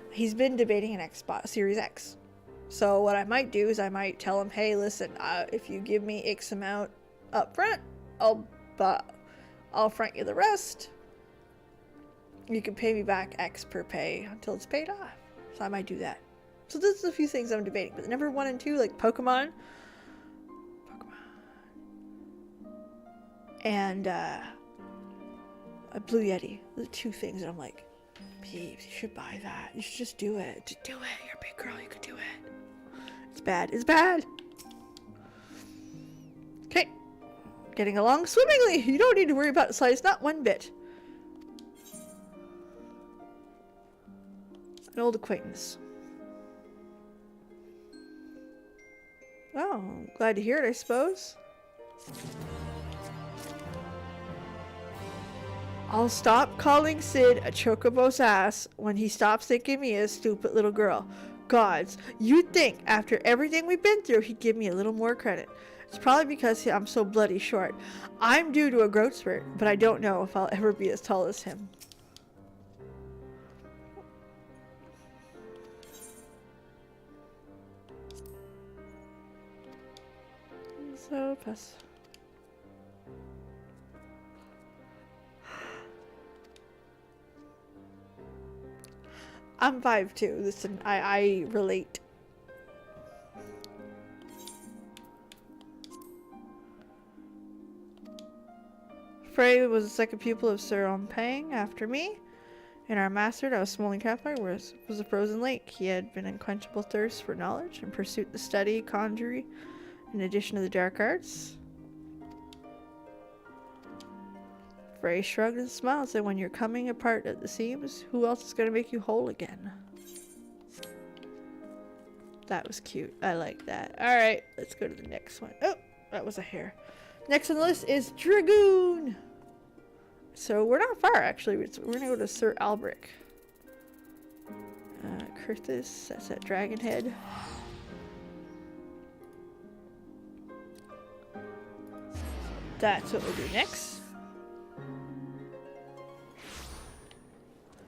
He's been debating an Xbox Series X. So what I might do is I might tell him, hey, listen, if you give me X amount up front, I'll front you the rest. You can pay me back X per pay until it's paid off. So I might do that. So there's a few things I'm debating. But number 1 and 2, like Pokemon. And a Blue Yeti. The 2 things that I'm like, Peebs, you should buy that. You should just do it. Just do it. You're a big girl. You could do it. It's bad. It's bad. Okay. Getting along swimmingly. You don't need to worry about the slightest. Not one bit. An old acquaintance. Oh, glad to hear it, I suppose. I'll stop calling Sid a chocobo's ass when he stops thinking me a stupid little girl. Gods, you'd think after everything we've been through he'd give me a little more credit. It's probably because I'm so bloody short. I'm due to a growth spurt, but I don't know if I'll ever be as tall as him. So, pass. I'm 5'2". Listen, I relate. Frey was the second pupil of Sir Ompang after me. In our master, that was Smoldering Campfire, was a frozen lake. He had been unquenchable thirst for knowledge and pursued the study, conjury, in addition to the dark arts. Frey shrugged and smiled and said, when you're coming apart at the seams, who else is going to make you whole again? That was cute. I like that. Alright, let's go to the next one. Oh, that was a hair. Next on the list is Dragoon. So we're not far, actually. We're going to go to Sir Albric. Curtis, that's at Dragonhead. That's what we'll do next.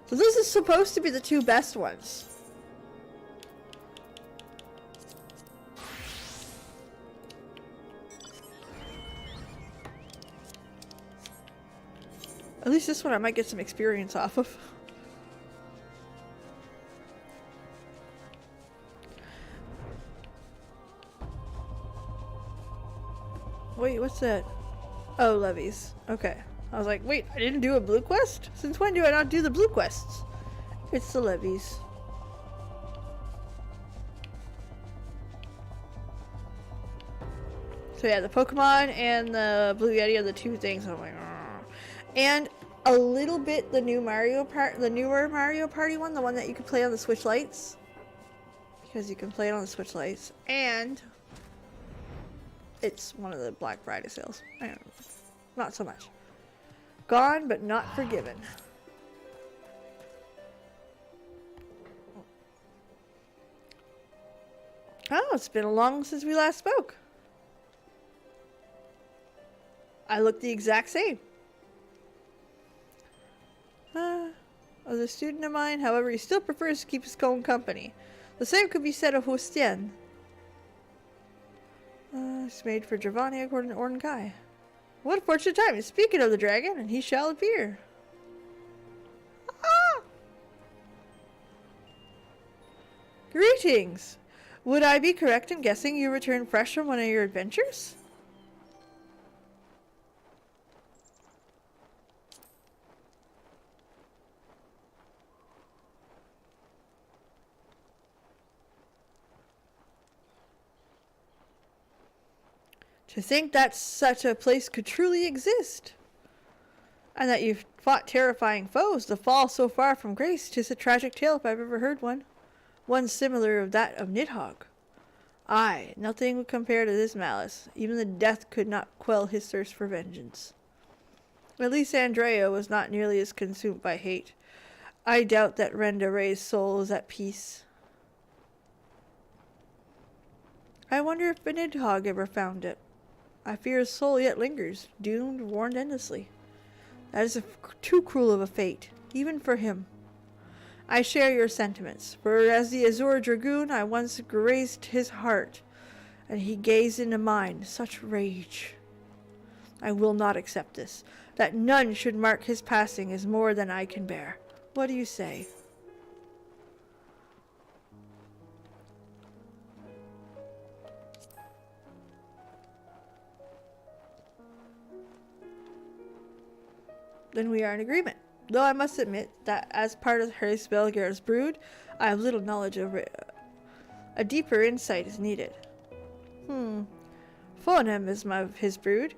So this is supposed to be the 2 best ones. At least this one I might get some experience off of. Wait, what's that? Oh, levies. Okay. I was like, wait, I didn't do a blue quest? Since when do I not do the blue quests? It's the levies. So yeah, the Pokemon and the Blue Yeti are the 2 things. I'm like, argh. And a little bit the newer Mario Party one, the one that you can play on the Switch Lights. Because you can play it on the Switch Lights. And it's one of the Black Friday sales. I don't know. Not so much. Gone, but not forgiven. Oh, it's been long since we last spoke. I look the exact same. As a student of mine, however, he still prefers to keep his own company. The same could be said of Hostien. It's made for Giovanni according to Orden Kai. What a fortunate time. Speaking of the dragon, and he shall appear. Ah! Greetings. Would I be correct in guessing you returned fresh from one of your adventures? To think that such a place could truly exist. And that you've fought terrifying foes to fall so far from grace. 'Tis a tragic tale if I've ever heard one. One similar of that of Nidhogg. Aye, nothing would compare to this malice. Even the death could not quell his thirst for vengeance. At least Andrea was not nearly as consumed by hate. I doubt that Renda Ray's soul is at peace. I wonder if Nidhogg ever found it. I fear his soul yet lingers, doomed, warned endlessly. That is too cruel of a fate, even for him. I share your sentiments, for as the Azure Dragoon I once grazed his heart, and he gazed into mine, such rage. I will not accept this. That none should mark his passing is more than I can bear. What do you say? Then we are in agreement. Though I must admit that as part of Harry Spelgaard's brood, I have little knowledge of it. A deeper insight is needed. Fonham is his brood.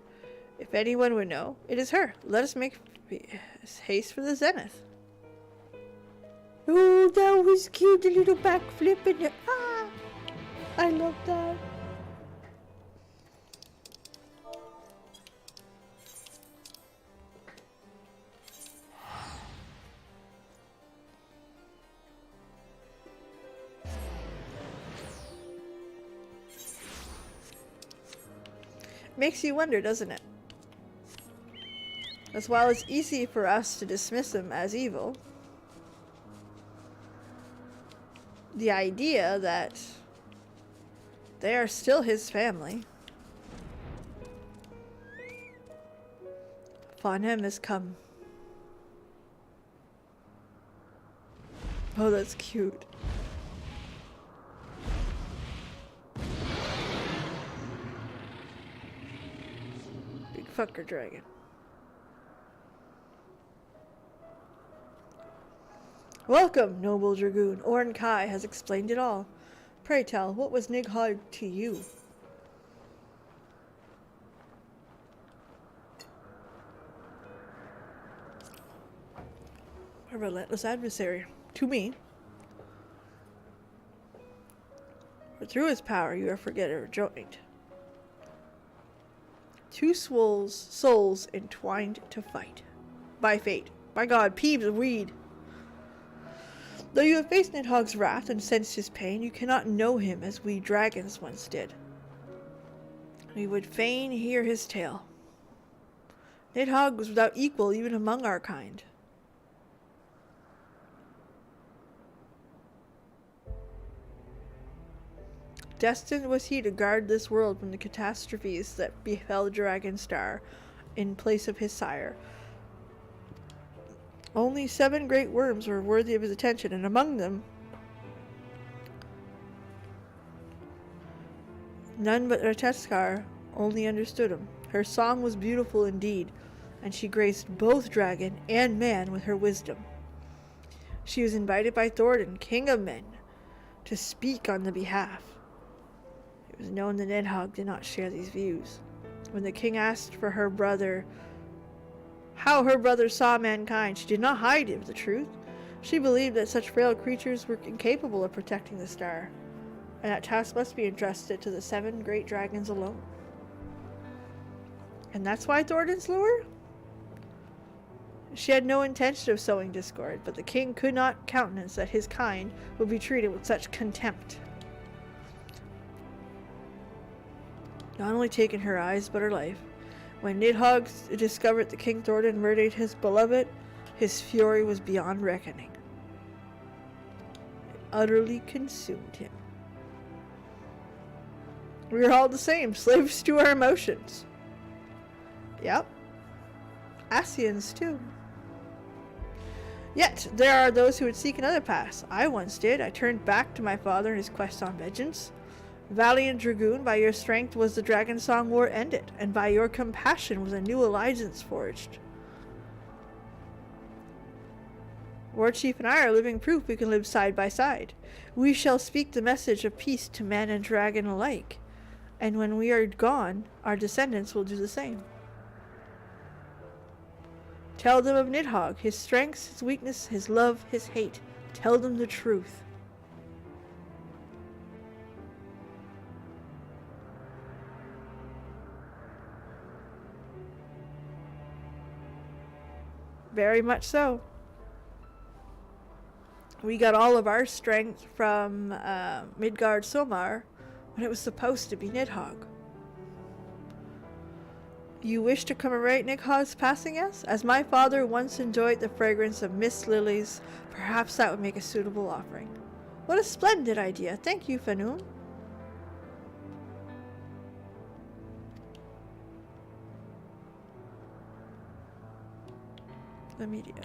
If anyone would know, it is her. Let us make haste for the zenith. Oh, that was cute, the little backflip and the I love that. Makes you wonder, doesn't it? As while it's easy for us to dismiss them as evil, the idea that they are still his family. Fonham has come. Oh, that's cute. Big fucker dragon. Welcome, noble dragoon. Orin Kai has explained it all. Pray tell, what was Nidhogg to you? A relentless adversary. To me. But through his power you are forever joined. Two souls entwined to fight. By fate. By God, Peebs, weed. Though you have faced Nidhogg's wrath and sensed his pain, you cannot know him as we dragons once did. We would fain hear his tale. Nidhogg was without equal even among our kind. Destined was he to guard this world from the catastrophes that befell Dragonstar in place of his sire. Only 7 great worms were worthy of his attention, and among them, none but Rateskar only understood him. Her song was beautiful indeed, and she graced both dragon and man with her wisdom. She was invited by Thordan, king of men, to speak on the behalf. It was known that Nidhogg did not share these views. When the king asked for her brother, how her brother saw mankind, she did not hide the truth. She believed that such frail creatures were incapable of protecting the star, and that task must be entrusted to the 7 great dragons alone. And that's why Thordan slew her? She had no intention of sowing discord, but the king could not countenance that his kind would be treated with such contempt. Not only taking her eyes, but her life. When Nidhogg discovered that King Thordan murdered his beloved, his fury was beyond reckoning. It utterly consumed him. We are all the same, slaves to our emotions. Yep. Asians, too. Yet, there are those who would seek another path. I once did. I turned back to my father in his quest on vengeance. Valiant dragoon, by your strength was the Dragon Song War ended, and by your compassion was a new alliance forged. Warchief and I are living proof we can live side by side. We shall speak the message of peace to man and dragon alike, and when we are gone, our descendants will do the same. Tell them of Nidhogg, his strengths, his weakness, his love, his hate. Tell them the truth. Very much so. We got all of our strength from Midgard Somar when it was supposed to be Nidhogg. You wish to commemorate Nidhogg's passing, yes? As my father once enjoyed the fragrance of mist lilies, perhaps that would make a suitable offering. What a splendid idea. Thank you, Fanun. The media.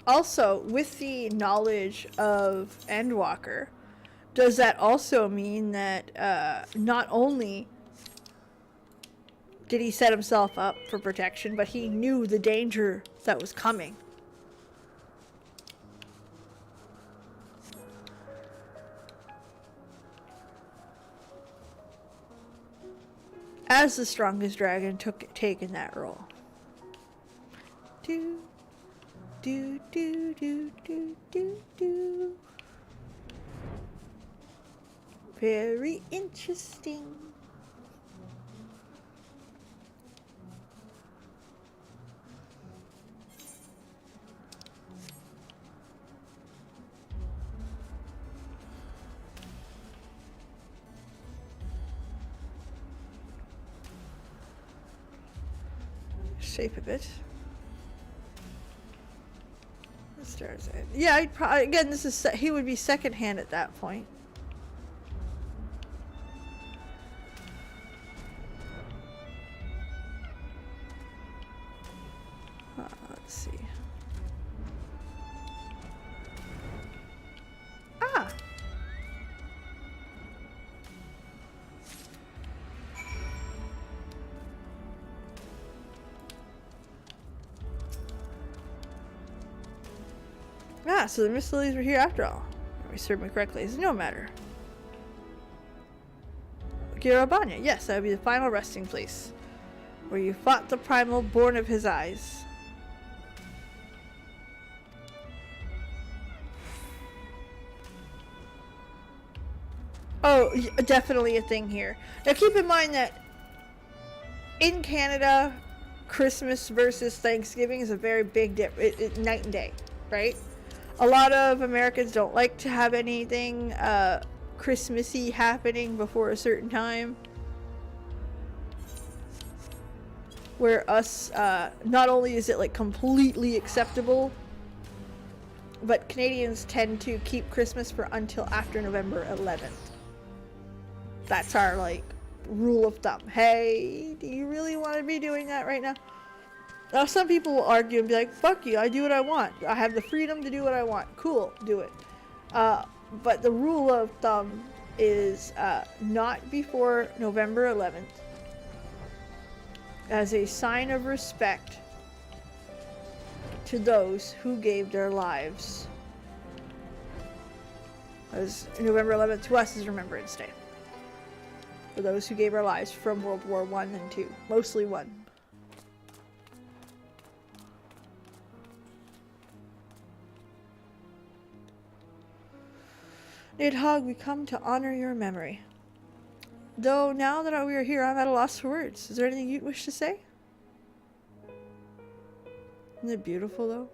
Also, with the knowledge of Endwalker, does that also mean that not only did he set himself up for protection, but he knew the danger that was coming? As the strongest dragon taken that role. Do, do, do, do, do, do, do. Very interesting. Shape a bit. Stars. Yeah, I'd probably, again, this is he would be second hand at that point. Let's see. Ah. Ah, so the Mistilies were here after all. If we serve me correctly, it's no matter. Girabanya, yes, that would be the final resting place, where you fought the primal born of his eyes. Oh, definitely a thing here. Now keep in mind that in Canada, Christmas versus Thanksgiving is a very big night and day, right? A lot of Americans don't like to have anything Christmassy happening before a certain time. Where us, not only is it like completely acceptable, but Canadians tend to keep Christmas for until after November 11th. That's our like rule of thumb. Hey, do you really want to be doing that right now? Now, some people will argue and be like, fuck you, I do what I want. I have the freedom to do what I want. Cool, do it. But the rule of thumb is not before November 11th, as a sign of respect to those who gave their lives. As November 11th to us is Remembrance Day. For those who gave our lives from World War I and II. Mostly one. Nidhogg, we come to honor your memory. Though now that we are here, I'm at a loss for words. Is there anything you'd wish to say? Isn't it beautiful, though?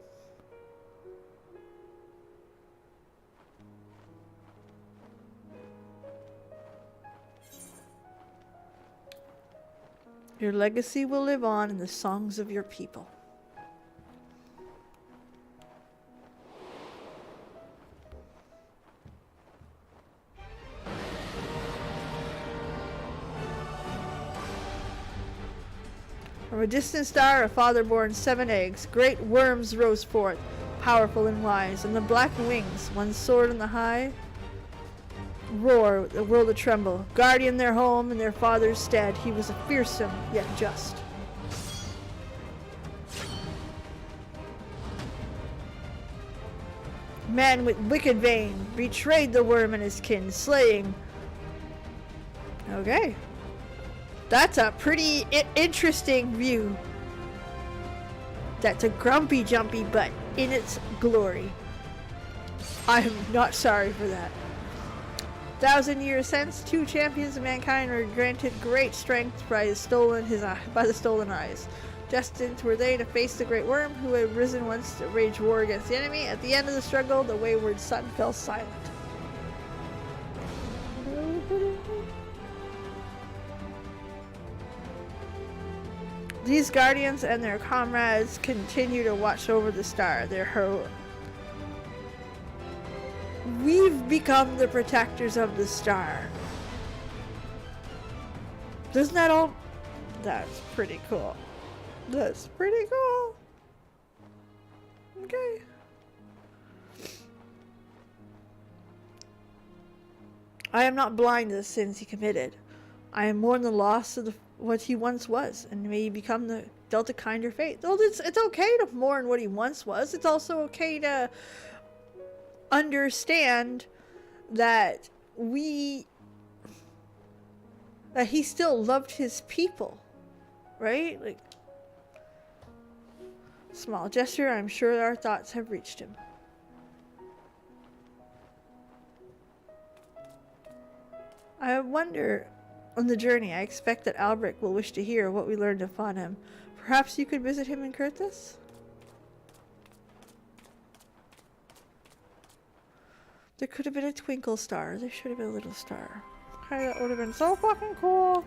Your legacy will live on in the songs of your people. From a distant star, a father born 7 eggs. Great worms rose forth, powerful and wise. On the black wings, one soared on the high. Roar, the world a tremble. Guardian their home in their father's stead. He was a fearsome, yet just. Man with wicked vein betrayed the worm and his kin, slaying. Okay. That's a pretty interesting view. That's a grumpy jumpy butt in its glory. I'm not sorry for that. 1,000 years since, 2 champions of mankind were granted great strength by the stolen eyes. Destined were they to face the great worm who had risen once to wage war against the enemy. At the end of the struggle, the wayward son fell silent. These guardians and their comrades continue to watch over the star. Their heroic. We've become the protectors of the star. Doesn't that all... That's pretty cool. That's pretty cool. Okay. I am not blind to the sins he committed. I am mourn the loss of what he once was, and may he become the dealt a kinder fate. Well, it's okay to mourn what he once was. It's also okay to understand that that he still loved his people, right? Like, small gesture, I'm sure our thoughts have reached him. I wonder, on the journey, I expect that Albrecht will wish to hear what we learned of Fonham. Perhaps you could visit him in Curthis? There could have been a twinkle star. There should have been a little star. Okay, that would have been so fucking cool.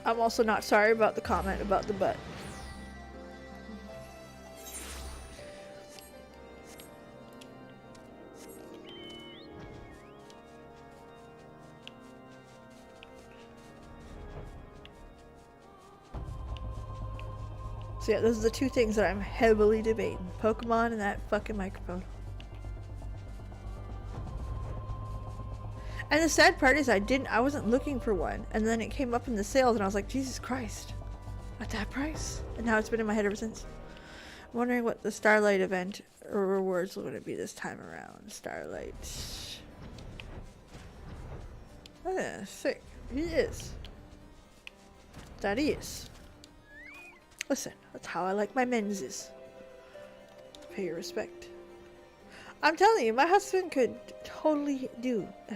I'm also not sorry about the comment about the butt. So yeah, those are the two things that I'm heavily debating. Pokemon and that fucking microphone. And the sad part is I wasn't looking for one. And then it came up in the sales and I was like, Jesus Christ. At that price? And now it's been in my head ever since. I'm wondering what the Starlight event or rewards will it be this time around. Starlight. Oh yeah, sick. He is. That he is. Listen, that's how I like my menses. Pay your respect. I'm telling you, my husband could totally do a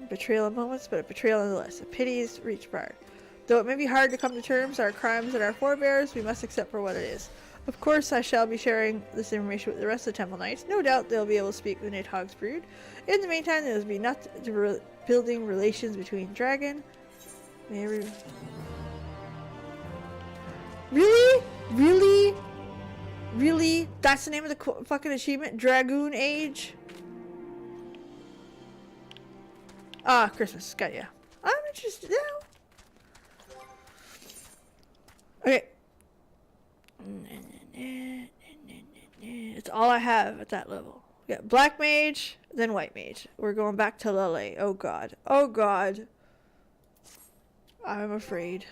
betrayal of moments, but a betrayal nonetheless. A pity's reach bar. Though it may be hard to come to terms, our crimes and our forebears, we must accept for what it is. Of course, I shall be sharing this information with the rest of the Temple Knights. No doubt they'll be able to speak with Nidhogg's brood. In the meantime, there will be nothing to building relations between Dragon. Really? Really? Really? That's the name of the fucking achievement? Dragoon Age? Ah, Christmas. Got ya. I'm interested now. Okay. It's all I have at that level. We got Black Mage, then White Mage. We're going back to Lele. Oh god. Oh god. I'm afraid.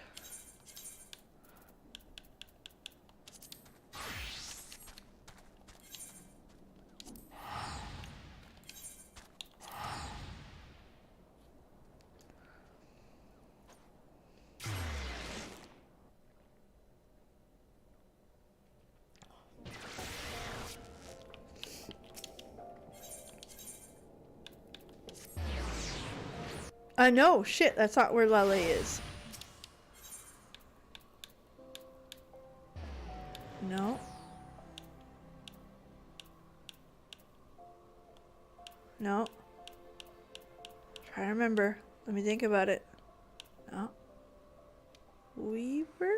No, shit, that's not where Lele is. No. No. Try to remember. Let me think about it. No. Weaver?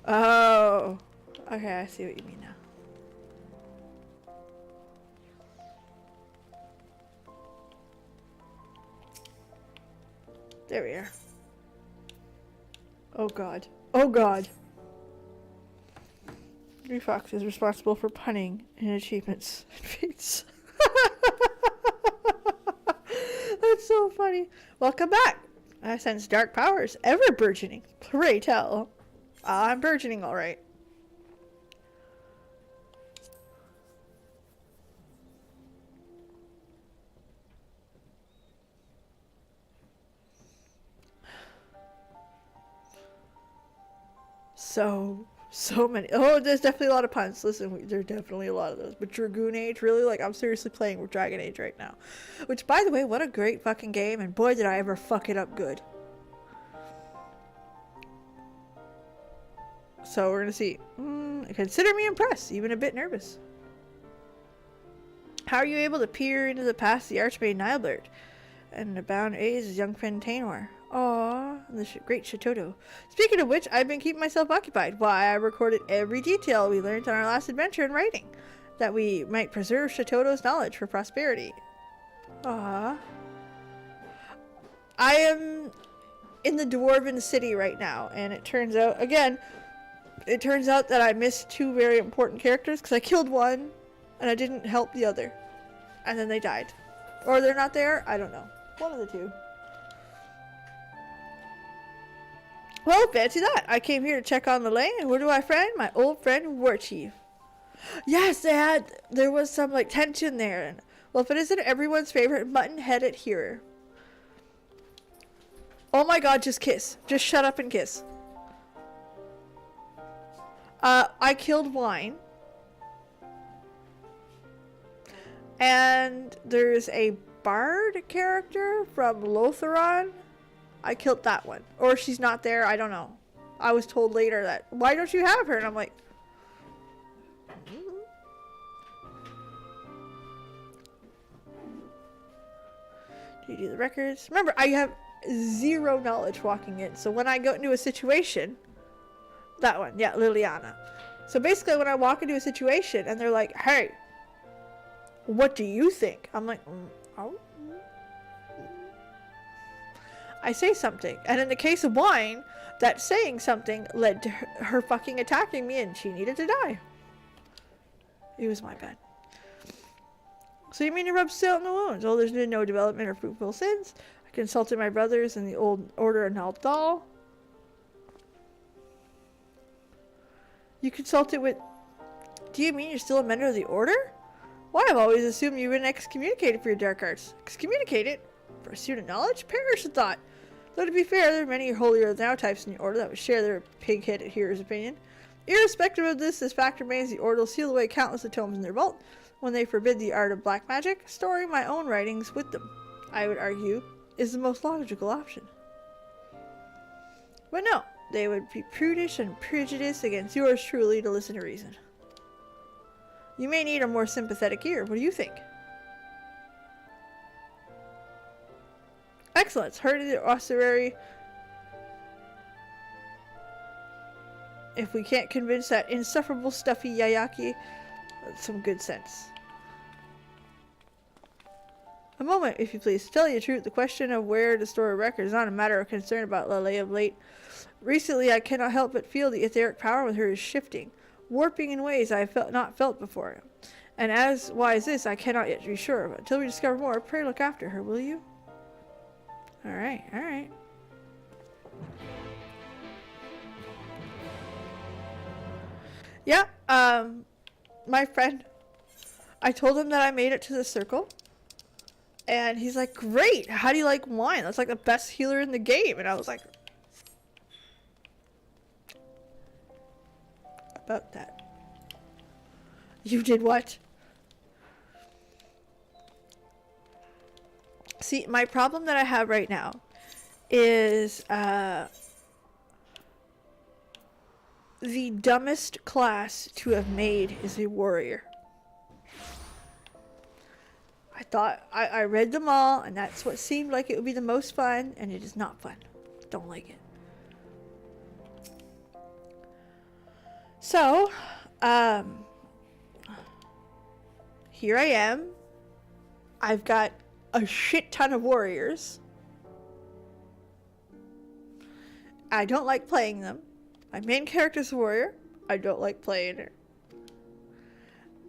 Oh. Okay, I see what you mean now. There we are. Oh god. Oh god. Three Fox is responsible for punning in achievements and feats. That's so funny. Welcome back. I sense dark powers ever burgeoning. Pray tell. I'm burgeoning alright. So many. Oh, there's definitely a lot of puns. Listen, there's definitely a lot of those. But Dragoon Age, really? Like, I'm seriously playing with Dragon Age right now. Which, by the way, what a great fucking game. And boy, did I ever fuck it up good. So, we're gonna see. Consider me impressed. Even a bit nervous. How are you able to peer into the past of the Archmaid Nilebert? And the bound aids his young friend Tainor. Aww, the great Shatoto. Speaking of which, I've been keeping myself occupied. Why, I recorded every detail we learned on our last adventure in writing. that we might preserve Shatoto's knowledge for prosperity. Ah. I am in the Dwarven City right now, and it turns out, again, that I missed 2 very important characters because I killed one and I didn't help the other. And then they died. Or they're not there? I don't know. One of the 2. Well, fancy that. I came here to check on the lane, and where do I find my old friend Warchief? Yes, there was some like tension there. And, well, if it isn't everyone's favorite mutton-headed hearer. Oh my god, just kiss. Just shut up and kiss. I killed Wine. And there's a bard character from Lotheron. I killed that one. Or she's not there, I don't know. I was told later that, why don't you have her? And I'm like... Do you do the records? Remember, I have 0 knowledge walking in. So when I go into a situation... That one, yeah, Liliana. So basically when I walk into a situation and they're like, hey, what do you think? I'm like, oh. I say something. And in the case of Wine, that saying something led to her fucking attacking me and she needed to die. It was my bad. So you mean to rub salt in the wounds? Oh, there's been no development or fruitful since. I consulted my brothers in the old order of Naldal. You consulted with... Do you mean you're still a member of the order? Why, I've always assumed you've been excommunicated for your dark arts. Excommunicated? For a student knowledge? Perish the thought. Though to be fair, there are many holier than thou types in the order that would share their pig-headed hearer's opinion. Irrespective of this fact remains the order will seal away countless of tomes in their vault when they forbid the art of black magic, storing my own writings with them, I would argue, is the most logical option. But no, they would be prudish and prejudiced against yours truly to listen to reason. You may need a more sympathetic ear. What do you think? Excellent. Heard of the ossuary. If we can't convince that insufferable stuffy Yayaki, that's some good sense. A moment, if you please. To tell you the truth, the question of where to store a record is not a matter of concern about Lele of late. Recently, I cannot help but feel the etheric power with her is shifting, warping in ways I have not felt before. And as wise this, I cannot yet be sure of. Until we discover more, pray look after her, will you? Alright, alright. Yeah, my friend, I told him that I made it to the circle. And he's like, great, how do you like Wine? That's like the best healer in the game. And I was like, about that. You did what? See, my problem that I have right now is the dumbest class to have made is a warrior. I thought, I read them all, and that's what seemed like it would be the most fun, and it is not fun. Don't like it. So, here I am. I've got a shit ton of warriors. I don't like playing them. My main character's a warrior. I don't like playing her.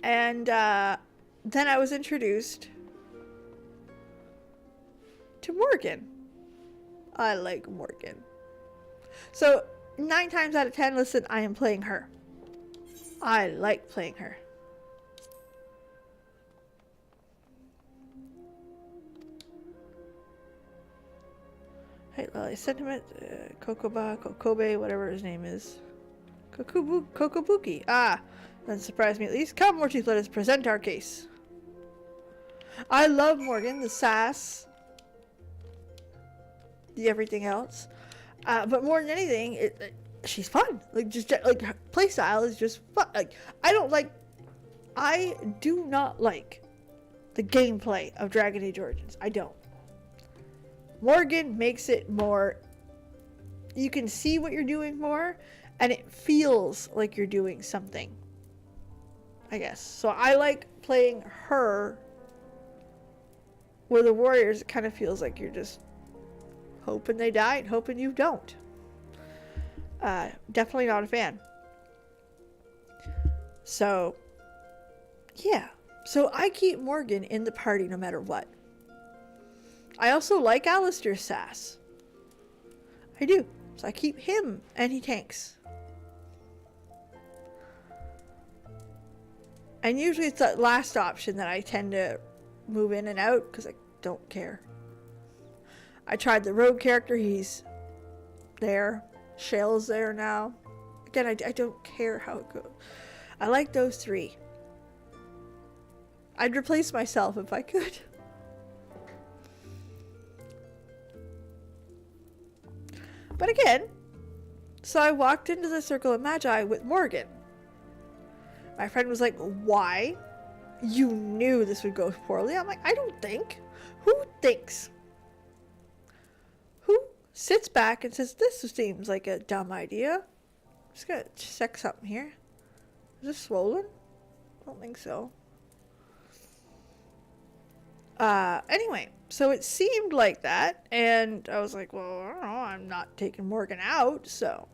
And then I was introduced to Morgan. I like Morgan. So 9 times out of 10, listen, I am playing her. I like playing her. Hey, Lily, sentiment, Kokobe, whatever his name is. Kokobuki. Ah, that surprised me at least. Come, Warchief, let us present our case. I love Morgan, the sass, the everything else. But more than anything, she's fun. Like, just like her playstyle is just fun. Like, I do not like the gameplay of Dragon Age Origins. I don't. Morgan makes it more, you can see what you're doing more, and it feels like you're doing something. I guess. So I like playing her. Where the warriors, it kind of feels like you're just hoping they die and hoping you don't. Definitely not a fan. So, yeah. So I keep Morgan in the party no matter what. I also like Alistair's sass. I do. So I keep him and he tanks. And usually it's that last option that I tend to move in and out because I don't care. I tried the rogue character, he's there. Shale's there now. Again, I don't care how it goes. I like those three. I'd replace myself if I could. But again, so I walked into the Circle of Magi with Morgan. My friend was like, why? You knew this would go poorly. I'm like, I don't think. Who thinks? Who sits back and says, this seems like a dumb idea? I'm just gonna check something here. Is this swollen? I don't think so. Anyway, so it seemed like that, and I was like, well, I don't know, I'm not taking Morgan out, so.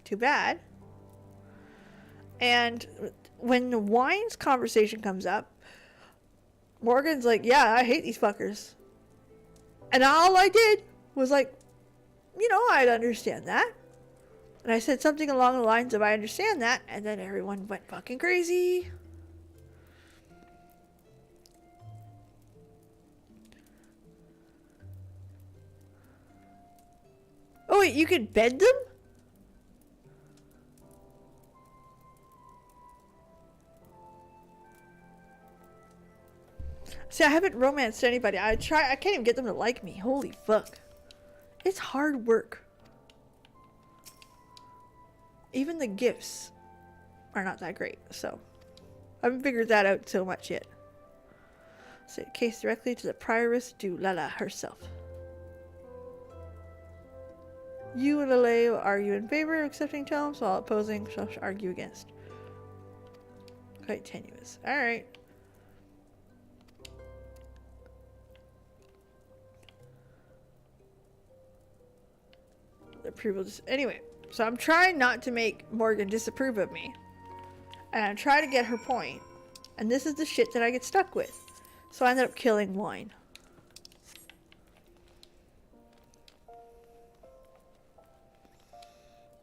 Too bad. And when the wines conversation comes up, Morgan's like, yeah, I hate these fuckers. And all I did was like, you know, I'd understand that. And I said something along the lines of, I understand that, and then everyone went fucking crazy. Oh wait, you could bed them? See, I haven't romanced anybody. I can't even get them to like me. Holy fuck. It's hard work. Even the gifts are not that great, so. I haven't figured that out so much yet. Say case directly to the prioress Dulala herself. You and Lele argue in favor of accepting Tomes, while opposing shall argue against. Quite tenuous. Alright. Approval. Anyway, so I'm trying not to make Morgan disapprove of me. And I'm trying to get her point. And this is the shit that I get stuck with. So I ended up killing Wine.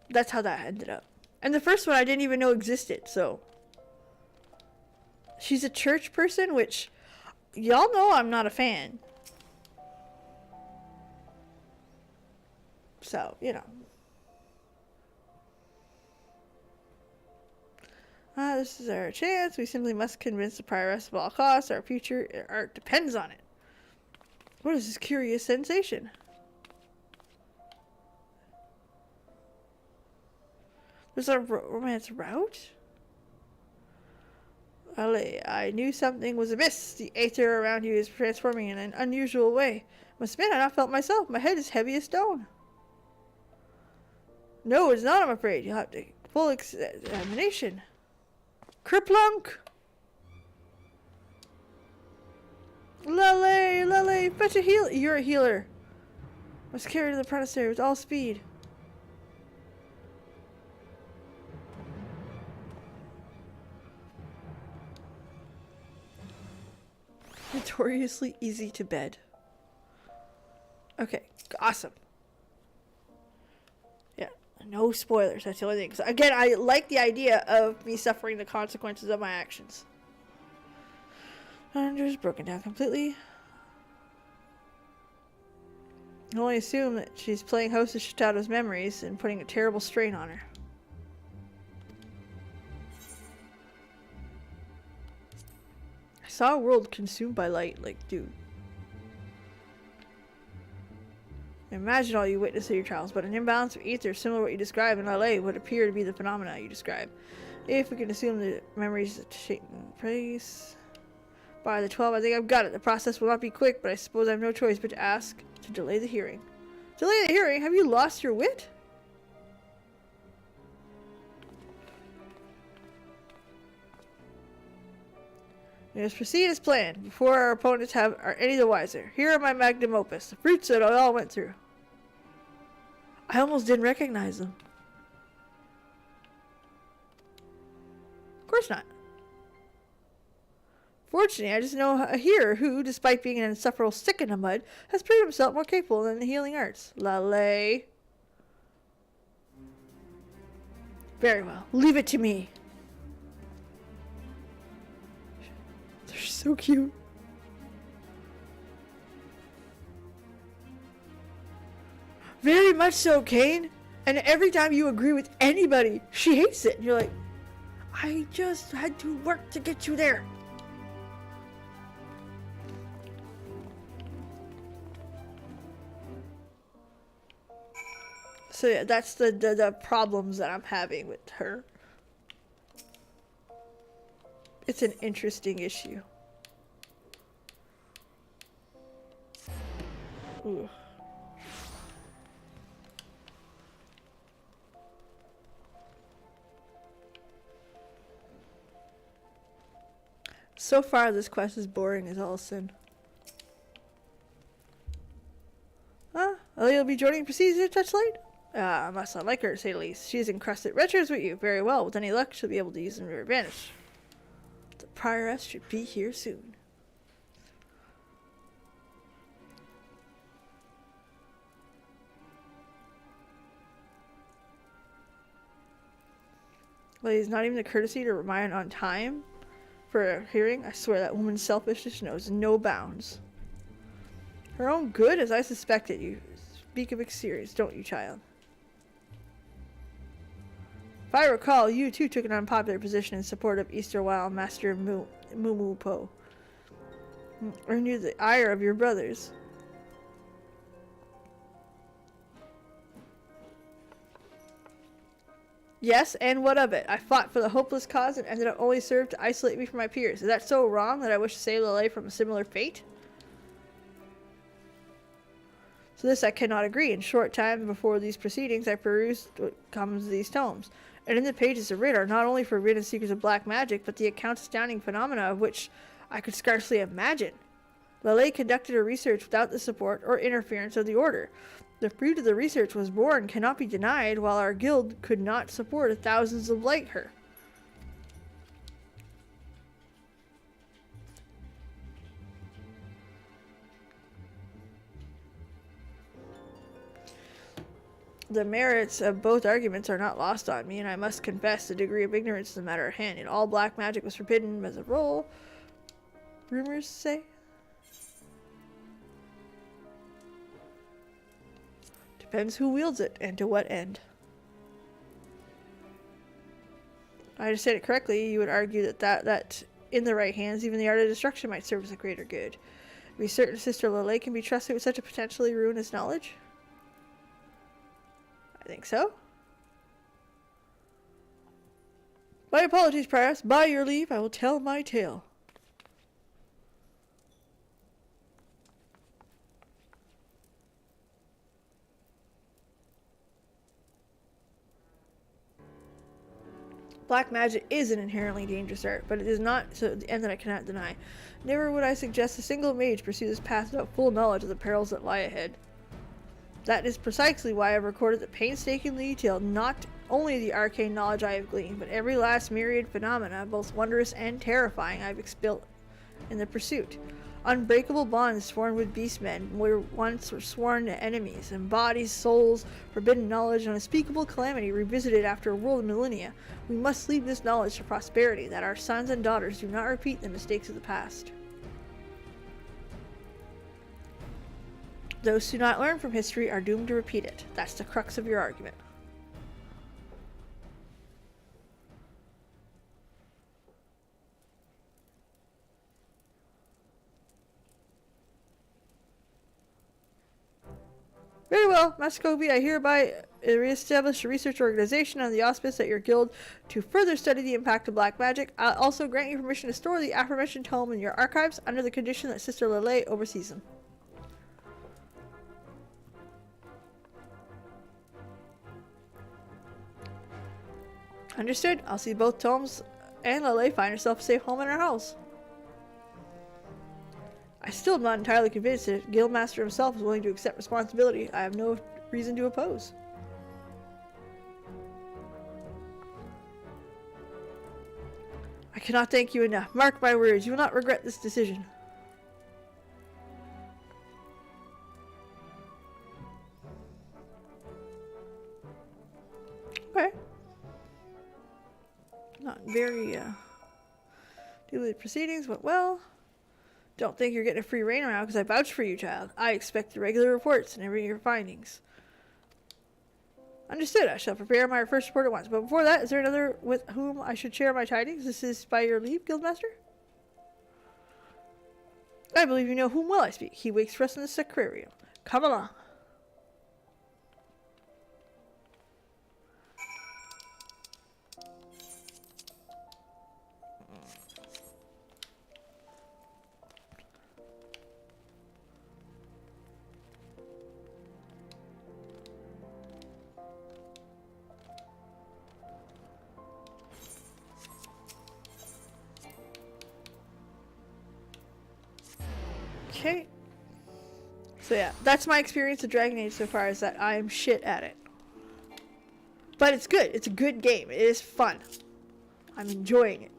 That's how that ended up. And the first one I didn't even know existed, so. She's a church person, which y'all know I'm not a fan. So, you know. This is our chance. We simply must convince the prioress of all costs. Our future art depends on it. What is this curious sensation? There's a romance route? Ale, I knew something was amiss. The aether around you is transforming in an unusual way. Must admit, I not felt myself. My head is heavy as stone. No, it's not, I'm afraid. You'll have to full examination. Kerplunk! Lele, fetch a heal. You're a healer. Must carry to the monastery with all speed. Notoriously easy to bed. Okay, awesome. Yeah, no spoilers. That's the only thing. So again, I like the idea of me suffering the consequences of my actions. Andrew's broken down completely. I only assume that she's playing host to Shitato's memories and putting a terrible strain on her. I saw a world consumed by light, like, dude. Imagine all you witness in your trials, but an imbalance of ether similar to what you describe in LA would appear to be the phenomena you describe. If we can assume the memories taking place by the 12, I think I've got it. The process will not be quick, but I suppose I have no choice but to ask to delay the hearing. Delay the hearing? Have you lost your wit? We must proceed as planned, before our opponents are any the wiser. Here are my magnum opus, the fruits that I all went through. I almost didn't recognize them. Of course not. Fortunately, I just know a healer who, despite being an insufferable stick in the mud, has proved himself more capable than the healing arts. Lale. Very well. Leave it to me. They're so cute. Very much so, Kane. And every time you agree with anybody, she hates it. And you're like, I just had to work to get you there. So yeah, that's the problems that I'm having with her. It's an interesting issue. Ooh. So far, this quest is boring as all sin. Huh? Oh, you'll be joining Procedure Touchlight? I must not like her, to say the least. She has encrusted retros with you. Very well. With any luck, she'll be able to use them to her advantage. The prioress should be here soon. Well, he's not even the courtesy to remind on time for a hearing. I swear that woman's selfishness knows no bounds. Her own good, as I suspected. You speak of exteriors, don't you, child? If I recall, you too took an unpopular position in support of Easterwild Master Mumupo. Earned you the ire of your brothers. Yes, and what of it? I fought for the hopeless cause and ended up only served to isolate me from my peers. Is that so wrong that I wish to save Lele from a similar fate? So this I cannot agree. In short time before these proceedings, I perused what comes of these tomes. And in the pages of writ are not only forbidden secrets of black magic, but the accounts astounding phenomena of which I could scarcely imagine. Lele conducted her research without the support or interference of the Order. The fruit of the research was born cannot be denied, while our guild could not support thousands of like her. The merits of both arguments are not lost on me, and I must confess the degree of ignorance is a matter at hand. In all black magic was forbidden as a rule. Rumors say. Depends who wields it and to what end. I understand it correctly, you would argue that in the right hands, even the art of destruction might serve as a greater good. Are we certain Sister Lele can be trusted with such a potentially ruinous knowledge? I think so. My apologies, Prioress. By your leave, I will tell my tale. Black magic is an inherently dangerous art, but it is not to the end that I cannot deny. Never would I suggest a single mage pursue this path without full knowledge of the perils that lie ahead. That is precisely why I have recorded the painstakingly detailed not only the arcane knowledge I have gleaned, but every last myriad phenomena, both wondrous and terrifying, I have expelled in the pursuit. Unbreakable bonds formed with beastmen were once sworn enemies, and bodies, souls, forbidden knowledge, and unspeakable calamity revisited after a world of millennia. We must leave this knowledge to posterity, that our sons and daughters do not repeat the mistakes of the past. Those who do not learn from history are doomed to repeat it. That's the crux of your argument. Very well, Master Kobe, I hereby reestablish a research organization under the auspice at your guild to further study the impact of black magic. I'll also grant you permission to store the aforementioned tome in your archives under the condition that Sister Lele oversees them. Understood. I'll see both tomes and Lele find herself a safe home in her house. I still am not entirely convinced that Guildmaster himself is willing to accept responsibility. I have no reason to oppose. I cannot thank you enough. Mark my words, you will not regret this decision. Okay. Not very, the proceedings went well. Don't think you're getting a free rein around because I vouch for you, child. I expect the regular reports and every your findings. Understood. I shall prepare my first report at once. But before that, is there another with whom I should share my tidings? This is by your leave, Guildmaster? I believe you know whom well I speak. He wakes for us in the sacrarium. Come along. Okay. So yeah, that's my experience of Dragon Age so far, is that I am shit at it. But it's good. It's a good game. It is fun. I'm enjoying it.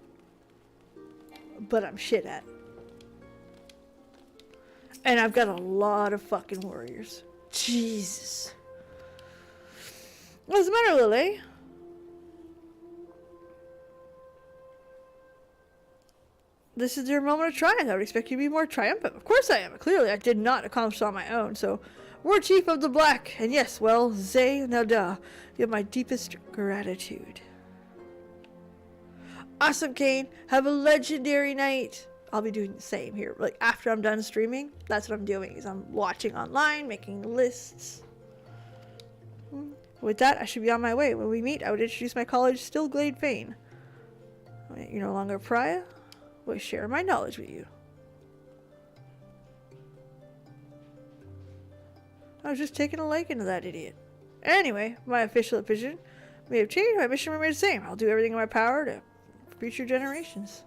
But I'm shit at it. And I've got a lot of fucking warriors. Jesus. What's the matter, Lily? This is your moment of triumph. I would expect you to be more triumphant. Of course I am. Clearly, I did not accomplish it on my own. So, Warchief of the Black. And yes, well, Zay Nada, you have my deepest gratitude. Awesome, Kane. Have a legendary night. I'll be doing the same here. Like, after I'm done streaming, that's what I'm doing. Is I'm watching online, making lists. With that, I should be on my way. When we meet, I would introduce my college, Stillglade Fane. You're no longer a pariah. Will share my knowledge with you. I was just taking a liking to that idiot. Anyway, my official opinion may have changed. My mission remains the same. I'll do everything in my power to future generations.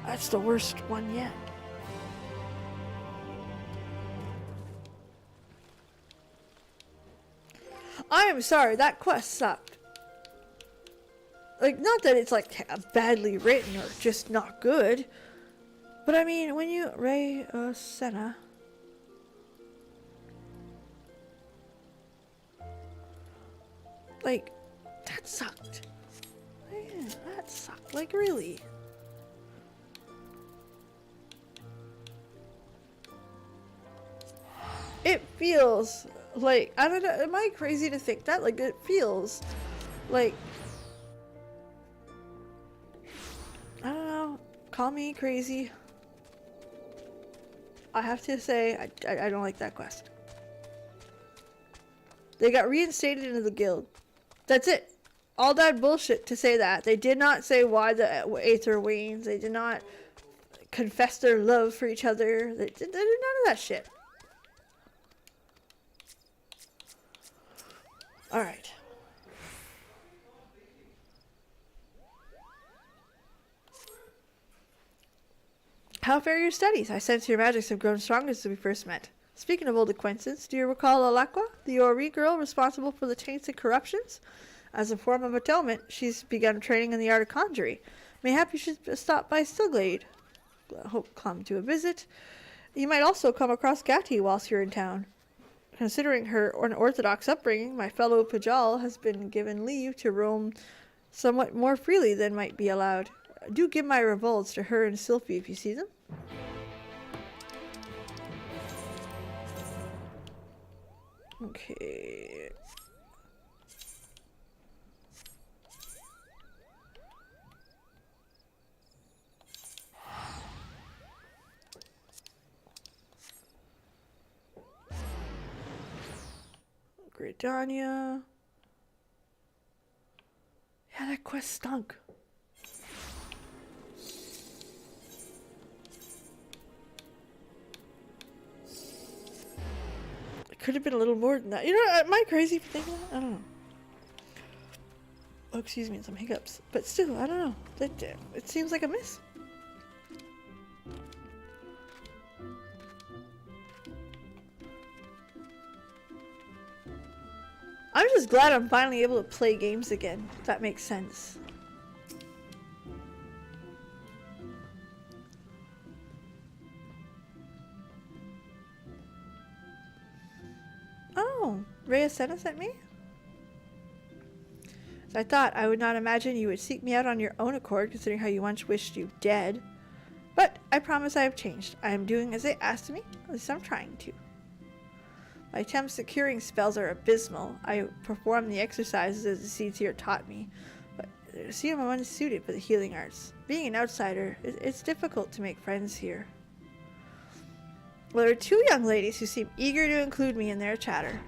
That's the worst one yet. I am sorry, that quest sucked. Like, not that it's like badly written or just not good, but I mean, when you Ray Senna, like, that sucked. Man, that sucked. Like, really. It feels like, I don't know, am I crazy to think that? Like, it feels like, I don't know, call me crazy. I have to say, I don't like that quest. They got reinstated into the guild. That's it. All that bullshit to say that. They did not say why the Aether wanes. They did not confess their love for each other. They did none of that shit. Alright. How fare your studies? I sense your magics have grown stronger since we first met. Speaking of old acquaintances, do you recall Alakwa, the Ori girl responsible for the taints and corruptions? As a form of atonement, she's begun training in the art of conjuring. Mayhap you should stop by Stillglade. Hope come to a visit. You might also come across Gatti whilst you're in town. Considering her unorthodox upbringing, my fellow Pajal has been given leave to roam somewhat more freely than might be allowed. Do give my revolts to her and Sylphie if you see them. Okay. Gridania. Yeah, that quest stunk. It could have been a little more than that. You know, am I crazy for thinking that? I don't know. Oh, excuse me, some hiccups. But still, I don't know. It seems like a miss. I'm just glad I'm finally able to play games again, if that makes sense. Oh, Rhea Senna sent me? So I thought I would not imagine you would seek me out on your own accord, considering how you once wished you dead. But I promise I have changed. I am doing as they asked me, at least I'm trying to. My attempts at curing spells are abysmal. I perform the exercises as the seeds here taught me, but I seem I'm unsuited for the healing arts. Being an outsider, it's difficult to make friends here. Well, there are two young ladies who seem eager to include me in their chatter.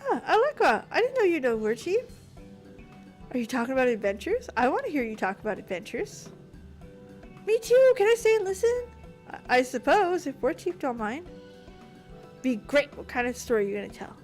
Ah, Alekwa, I didn't know you know Warchief. Are you talking about adventures? I want to hear you talk about adventures. Me too. Can I stay and listen? I suppose, if Warchief don't mind. Be great. What kind of story are you going to tell?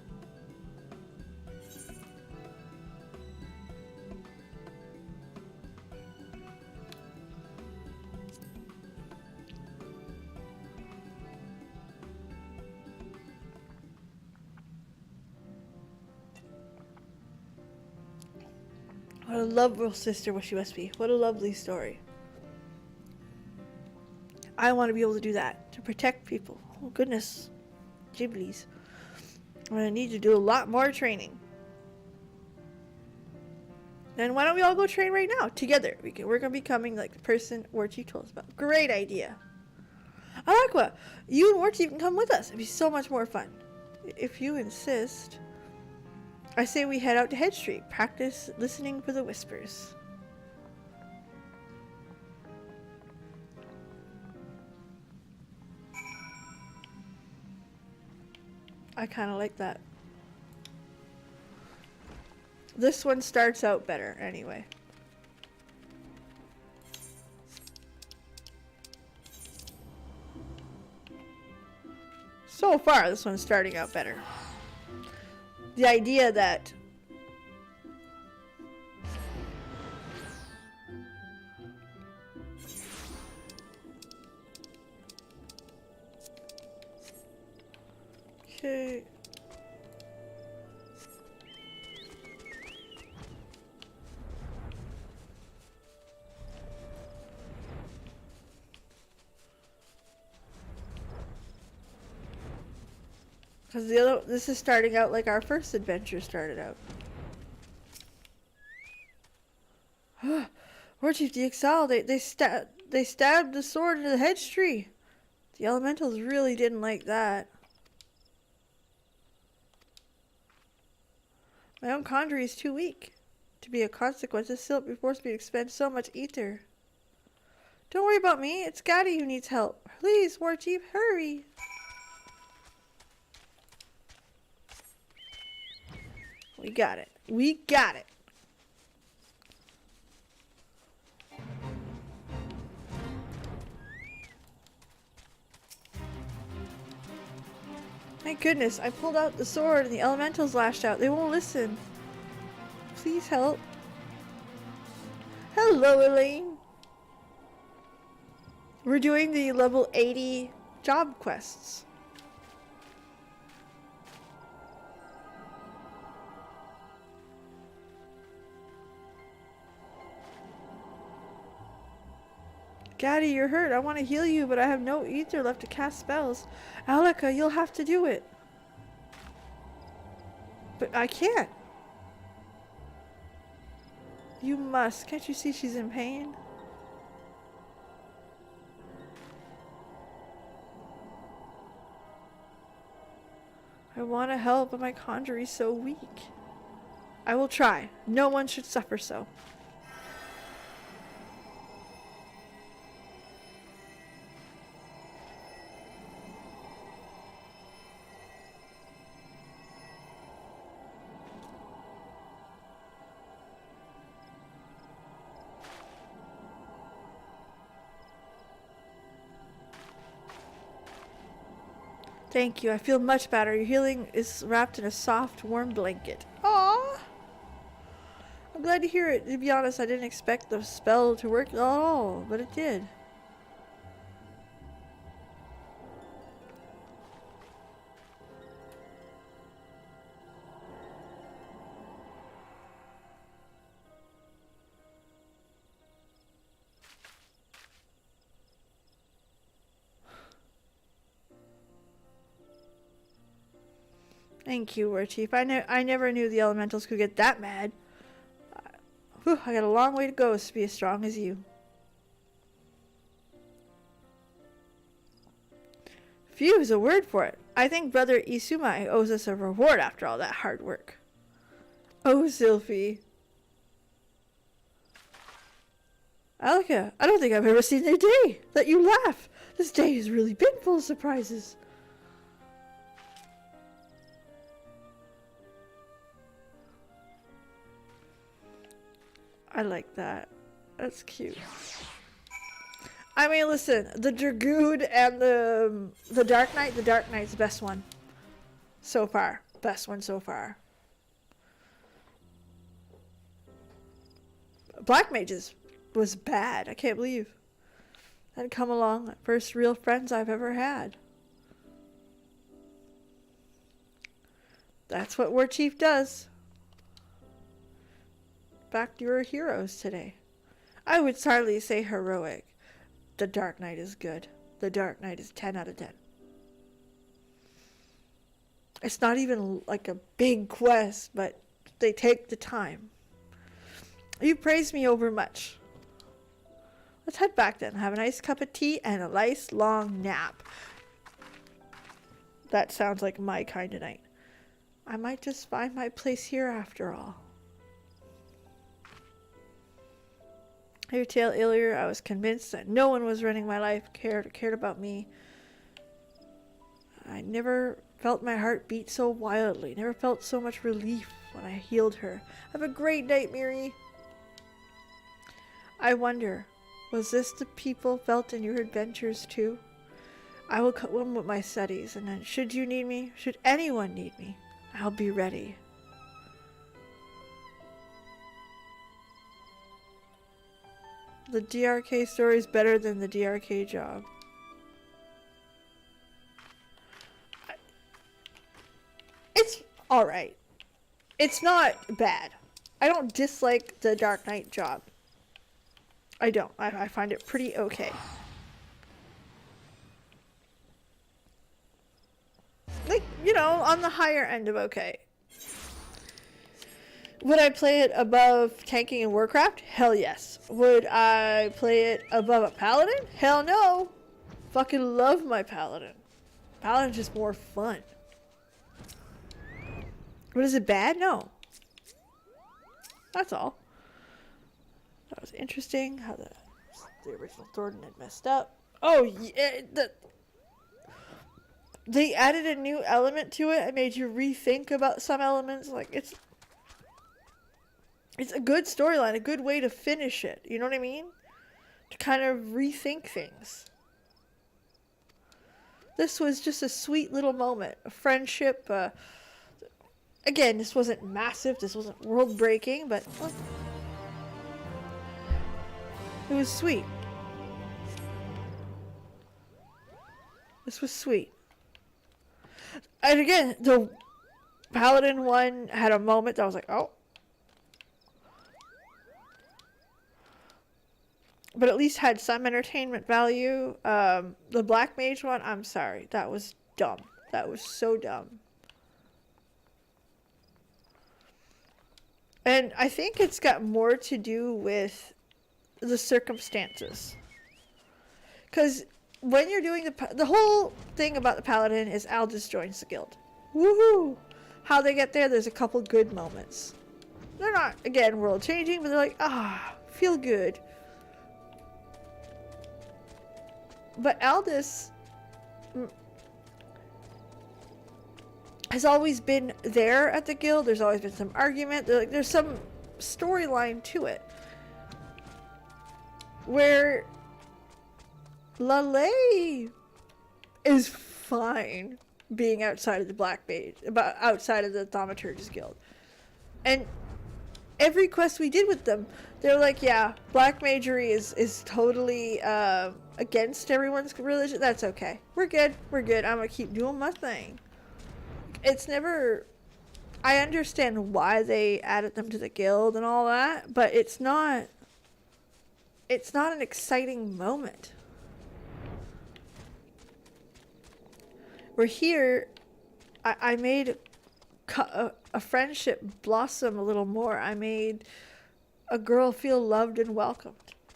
What a lovely sister what she must be. What a lovely story. I want to be able to do that. To protect people. Oh goodness. Giblies. I'm going to need to do a lot more training. Then why don't we all go train right now? Together. We're going to be becoming like the person Warchief told us about. Great idea. Alekwa, you and Warchief can come with us. It'd be so much more fun. If you insist. I say we head out to Head Street. Practice listening for the whispers. I kind of like that. This one starts out better anyway. So far, this one's starting out better. The idea that okay. Because this is starting out like our first adventure started out. Warchief the Exile, they stabbed the sword into the hedge tree. The elementals really didn't like that. My own conjury is too weak. To be a consequence, this Silk forced me to expend so much ether. Don't worry about me, it's Gaddy who needs help. Please, Warchief, hurry. We got it. We got it. My goodness, I pulled out the sword and the elementals lashed out. They won't listen. Please help. Hello, Elaine. We're doing the level 80 job quests. Gaddy, you're hurt. I want to heal you, but I have no ether left to cast spells. Aleka, you'll have to do it. But I can't. You must. Can't you see she's in pain? I want to help, but my conjury is so weak. I will try. No one should suffer so. Thank you. I feel much better. Your healing is wrapped in a soft, warm blanket. Aww. I'm glad to hear it. To be honest, I didn't expect the spell to work at all, but it did. Thank you, Warchief. I never knew the elementals could get that mad. Whew, I got a long way to go to be as strong as you. Phew is a word for it. I think Brother Isumai owes us a reward after all that hard work. Oh, Sylphie. Alika, I don't think I've ever seen a day that you laugh. This day has really been full of surprises. I like that. That's cute. I mean, listen, the Dragoon and the Dark Knight. The Dark Knight's the best one so far. Best one so far. Black Mages was bad. I can't believe that come along. First real friends I've ever had. That's what Warchief does. Back to your heroes today. I would hardly say heroic. The Dark Knight is good. The Dark Knight is 10 out of 10. It's not even like a big quest, but they take the time. You praise me over much. Let's head back then. Have a nice cup of tea and a nice long nap. That sounds like my kind of night. I might just find my place here after all. Your tale earlier, I was convinced that no one was running my life, cared about me. I never felt my heart beat so wildly, never felt so much relief when I healed her. Have a great night, Miri. I wonder, was this the people felt in your adventures too? I will go on with my studies, and then should you need me, should anyone need me, I'll be ready. The DRK story is better than the DRK job. It's alright. It's not bad. I don't dislike the Dark Knight job. I don't. I find it pretty okay. Like, you know, on the higher end of okay. Would I play it above tanking in Warcraft? Hell yes. Would I play it above a paladin? Hell no. Fucking love my paladin. Paladin's just more fun. But is it bad? No. That's all. That was interesting how the original Thornton had messed up. Oh yeah, they added a new element to it and made you rethink about some elements. Like it's a good storyline, a good way to finish it. You know what I mean? To kind of rethink things. This was just a sweet little moment, a friendship. Again, this wasn't massive, this wasn't world-breaking, but well, it was sweet. This was sweet. And again, the Paladin one had a moment that I was like, oh. But at least had some entertainment value. The Black Mage one, I'm sorry. That was dumb. That was so dumb. And I think it's got more to do with the circumstances. Because when you're doing the whole thing about the Paladin is Aldous joins the guild. Woohoo! How they get there, there's a couple good moments. They're not, again, world changing, but they're like, feel good. But Aldous has always been there at the guild. There's always been some argument. There's some storyline to it. Where Lale is fine being outside of the Black Mage, outside of the Thaumaturgus Guild. And every quest we did with them, they're like, yeah, black magery is totally against everyone's religion. That's okay. We're good. We're good. I'm gonna keep doing my thing. It's never... I understand why they added them to the guild and all that, but it's not an exciting moment. We're here. I made a friendship blossom a little more. I made a girl feel loved and welcomed.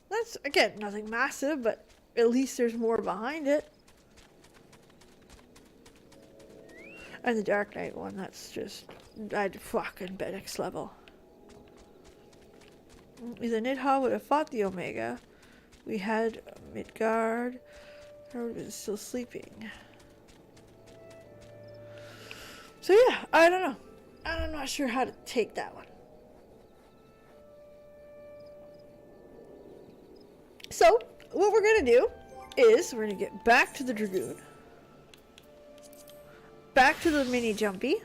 That's, again, nothing massive, but at least there's more behind it. And the Dark Knight one, that's just... I'd fucking bet next level. Either Nidha would have fought the Omega. We had Midgard. Or would have been still sleeping. So yeah, I don't know. I'm not sure how to take that one. So, what we're going to do is we're going to get back to the Dragoon. Back to the mini jumpy.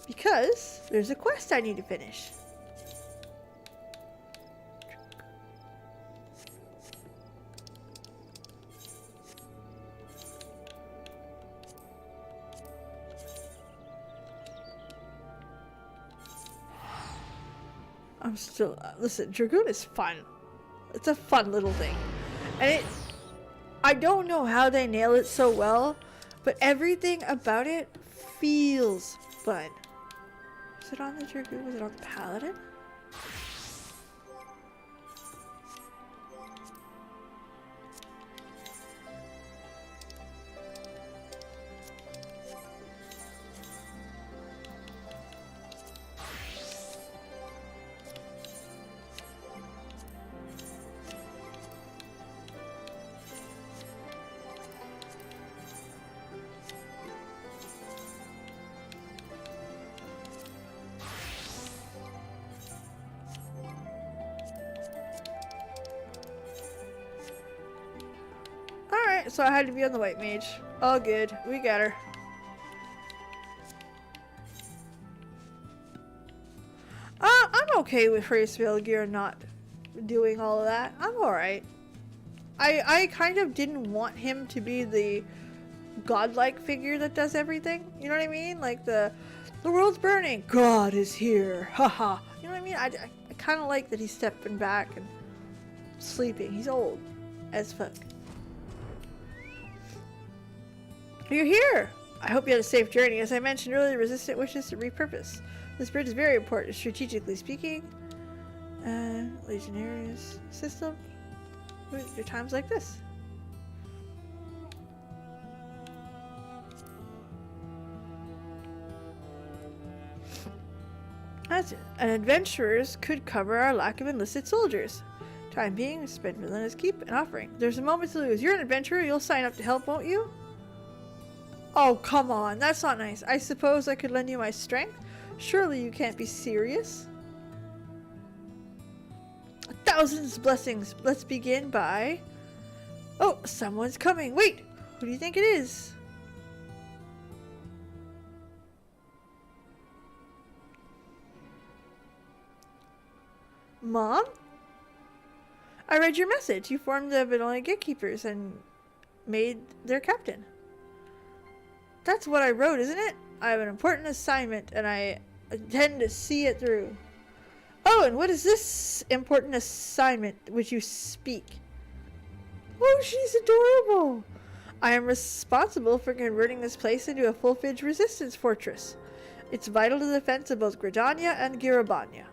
Because there's a quest I need to finish. I'm still... listen, Dragoon is fun. It's a fun little thing. And I don't know how they nail it so well, but everything about it feels fun. Was it on the Dragoon? Was it on the Paladin? So I had to be on the white mage. All good. We got her. I'm okay with Hrayspil Gear not doing all of that. I'm alright. I kind of didn't want him to be the godlike figure that does everything. You know what I mean? Like the world's burning. God is here. Haha. You know what I mean? I kind of like that he's stepping back and sleeping. He's old as fuck. You're here! I hope you had a safe journey. As I mentioned earlier, Resistant wishes to repurpose. This bridge is very important, strategically speaking. Legionnaires system. Your times like this. That's it. And adventurers could cover our lack of enlisted soldiers. Time being, spend Milena's keep and offering. There's a moment to lose. You're an adventurer, you'll sign up to help, won't you? Oh, come on. That's not nice. I suppose I could lend you my strength? Surely you can't be serious. 1,000 blessings. Let's begin by... Oh, someone's coming. Wait, who do you think it is? Mom? I read your message. You formed the Benevolent Gatekeepers and made their captain. That's what I wrote, isn't it? I have an important assignment, and I intend to see it through. Oh, and what is this important assignment which you speak? Oh, she's adorable! I am responsible for converting this place into a full-fledged resistance fortress. It's vital to the defense of both Gridania and Girabania.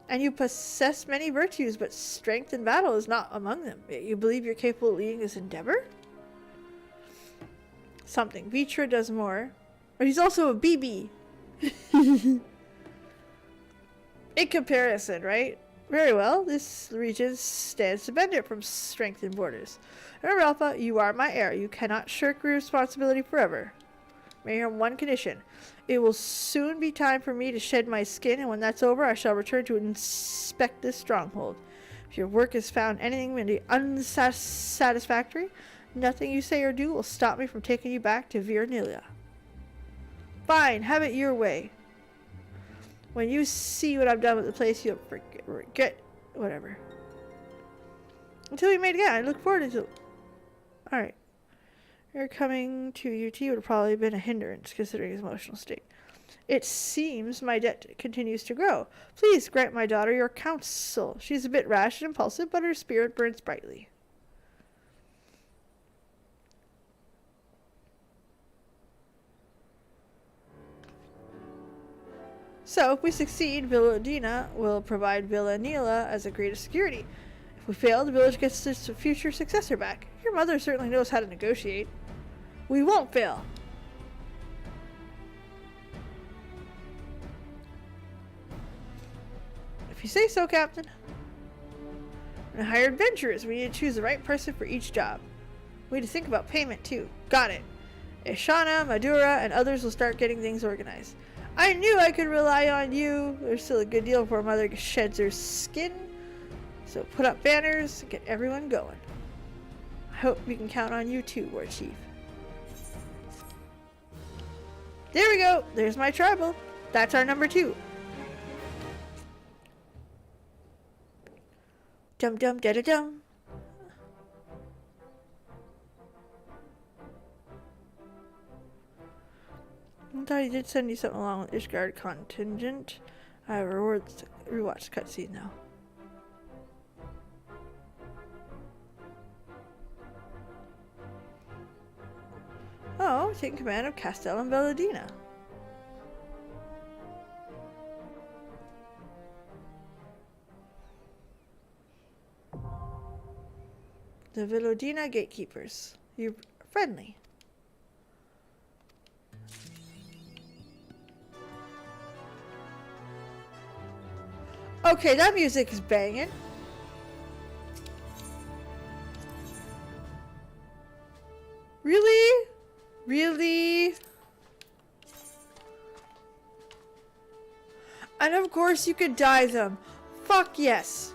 And you possess many virtues, but strength in battle is not among them. You believe you're capable of leading this endeavor? Something. Vitra does more. But he's also a BB. In comparison, right? Very well. This region stands to benefit from strength in borders. Remember, Alpha, you are my heir. You cannot shirk your responsibility forever. May on one condition. It will soon be time for me to shed my skin, and when that's over, I shall return to inspect this stronghold. If your work has found anything really unsatisfactory, nothing you say or do will stop me from taking you back to Virnilia. Fine, have it your way. When you see what I've done with the place, you'll forget whatever. Until we meet again, I look forward to it. Alright. Your coming to UT would have probably been a hindrance, considering his emotional state. It seems my debt continues to grow. Please grant my daughter your counsel. She's a bit rash and impulsive, but her spirit burns brightly. So, if we succeed, Villadina will provide Villanila as a greater security. If we fail, the village gets its future successor back. Your mother certainly knows how to negotiate. We won't fail. If you say so, Captain. When I hire adventurers, we need to choose the right person for each job. We need to think about payment, too. Got it. Ishana, Madura, and others will start getting things organized. I knew I could rely on you. There's still a good deal before Mother sheds her skin. So put up banners and get everyone going. I hope we can count on you too, Warchief. There we go. There's my tribal. That's our number 2. Dum dum da da dum. I thought he did send you something along with Ishgard contingent. I have rewards. Rewatch cutscene now. Oh, taking command of Castel and Belladina. The Villadina gatekeepers. You're friendly. Okay, that music is banging. Really? Really? And of course you could dye them. Fuck yes.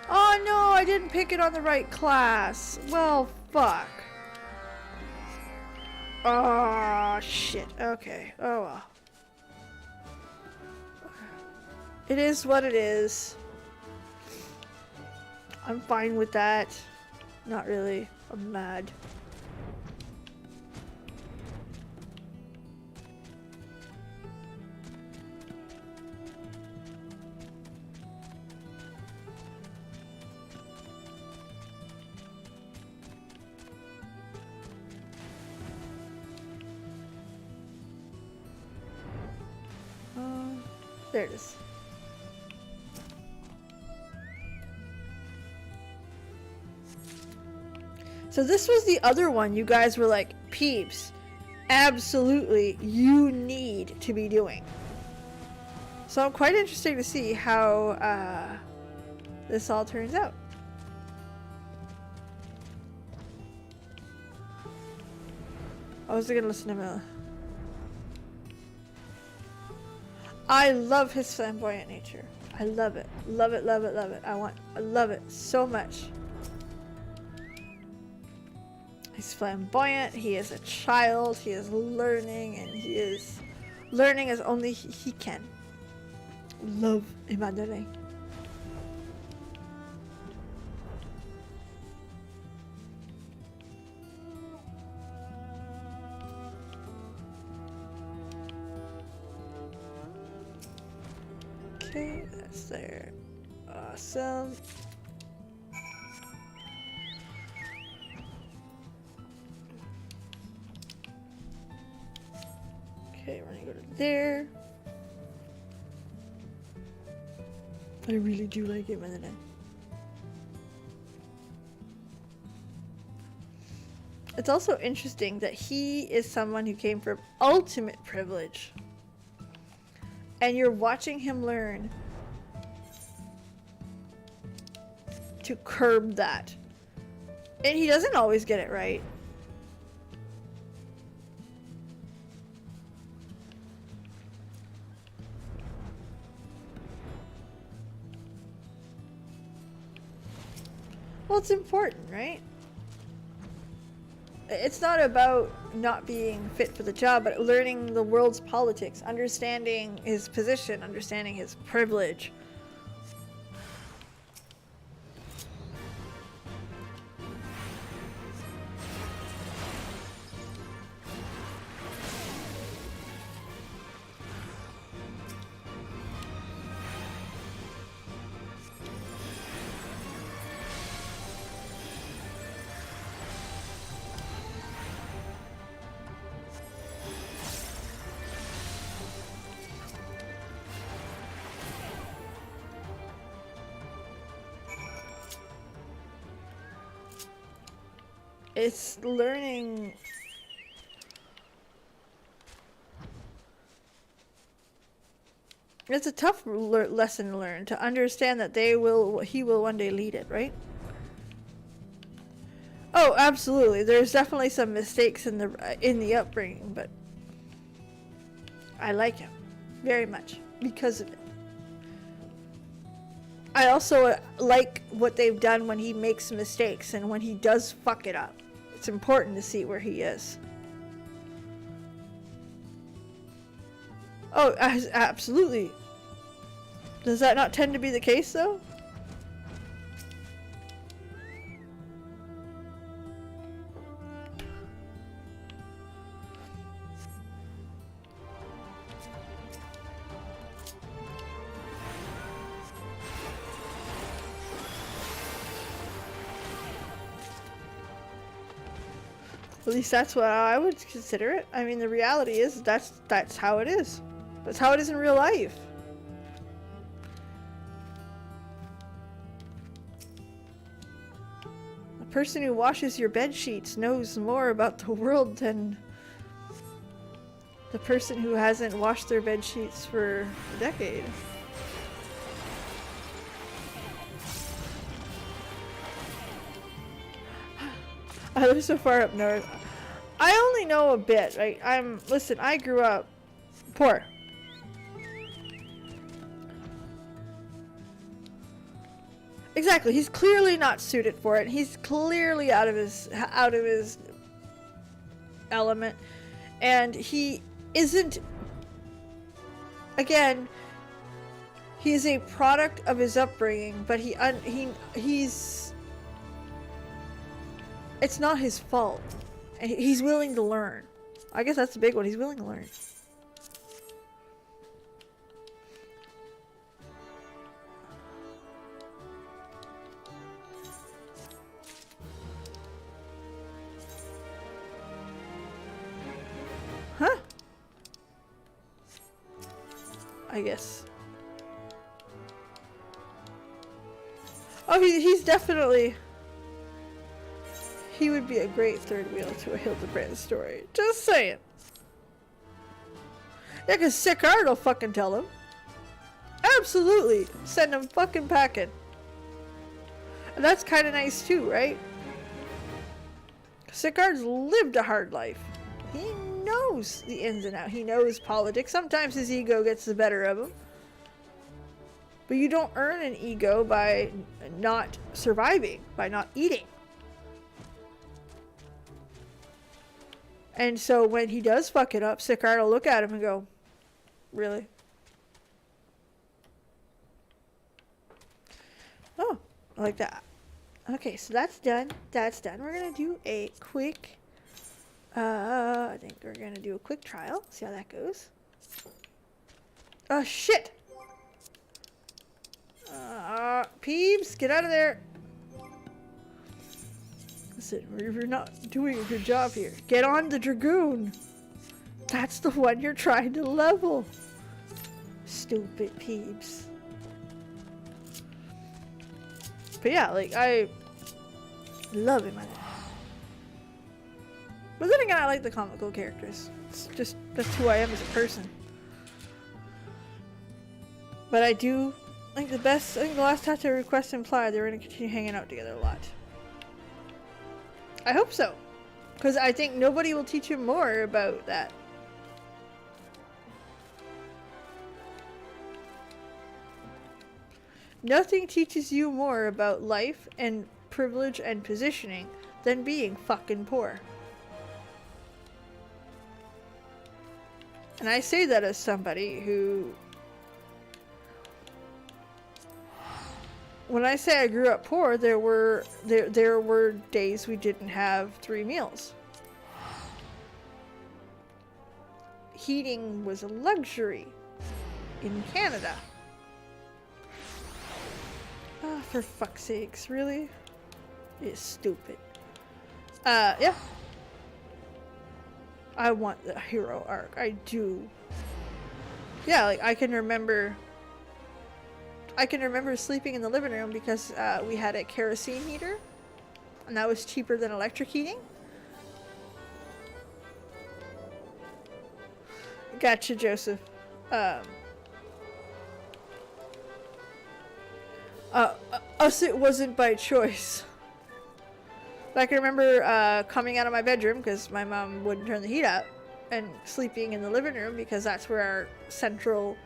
Oh no, I didn't pick it on the right class. Well, fuck. Oh, shit. Okay. Oh, well. It is what it is. I'm fine with that. Not really. I'm mad. There it is. So this was the other one you guys were like, Peebs, absolutely, you need to be doing. So I'm quite interested to see how this all turns out. I was gonna listen to Mila. I love his flamboyant nature. I love it. Love it, love it, love it. I love it so much. He's flamboyant, he is a child, he is learning, and he is learning as only he can. Love Emmanuel. Okay, that's there. Awesome. Okay, we're gonna go to there. I really do like him in the end. It's also interesting that he is someone who came from ultimate privilege. And you're watching him learn to curb that. And he doesn't always get it right. Well, it's important, right? it's not about not being fit for the job, but learning the world's politics, understanding his position, understanding his privilege. It's learning. It's a tough lesson to learn, to understand that he will one day lead it, right? Oh, absolutely. There's definitely some mistakes in the upbringing, but I like him very much because of it. I also like what they've done when he makes mistakes and when he does fuck it up. It's important to see where he is. Oh, absolutely. Does that not tend to be the case, though? At least that's what I would consider it. I mean, the reality is that's how it is. That's how it is in real life. The person who washes your bed sheets knows more about the world than the person who hasn't washed their bed sheets for a decade. I live so far up north. I only know a bit, right? Listen, I grew up poor. Exactly. He's clearly not suited for it. He's clearly out of his element, and he isn't. Again, he is a product of his upbringing, but he's. It's not his fault. He's willing to learn. I guess that's the big one. He's willing to learn. Huh? I guess. Oh, he's definitely... He would be a great third wheel to a Hildebrand story. Just saying. Yeah, cause Sicard will fucking tell him. Absolutely. Send him fucking packing. And that's kind of nice too, right? Sicard's lived a hard life. He knows the ins and outs. He knows politics. Sometimes his ego gets the better of him. But you don't earn an ego by not surviving, by not eating. And so when he does fuck it up, Sicard will look at him and go, really? Oh, I like that. Okay, so that's done. That's done. We're going to do a quick, I think we're going to do a quick trial. See how that goes. Oh, shit! Peebs, get out of there! Listen, you're not doing a good job here. Get on the Dragoon! That's the one you're trying to level! Stupid Peebs. But yeah, like, I love him. But then again, I like the comical characters. It's just, that's who I am as a person. But I do think the last tattoo request implied they were going to continue hanging out together a lot. I hope so. Because I think nobody will teach him more about that. Nothing teaches you more about life and privilege and positioning than being fucking poor. And I say that as somebody who, when I say I grew up poor, there were days we didn't have 3 meals. Heating was a luxury in Canada. Ah, for fuck's sakes, really? It's stupid. Yeah. I want the hero arc. I do. Yeah, like I can remember sleeping in the living room because we had a kerosene heater and that was cheaper than electric heating. Gotcha, Joseph. Us, it wasn't by choice. But I can remember coming out of my bedroom because my mom wouldn't turn the heat up and sleeping in the living room because that's where our central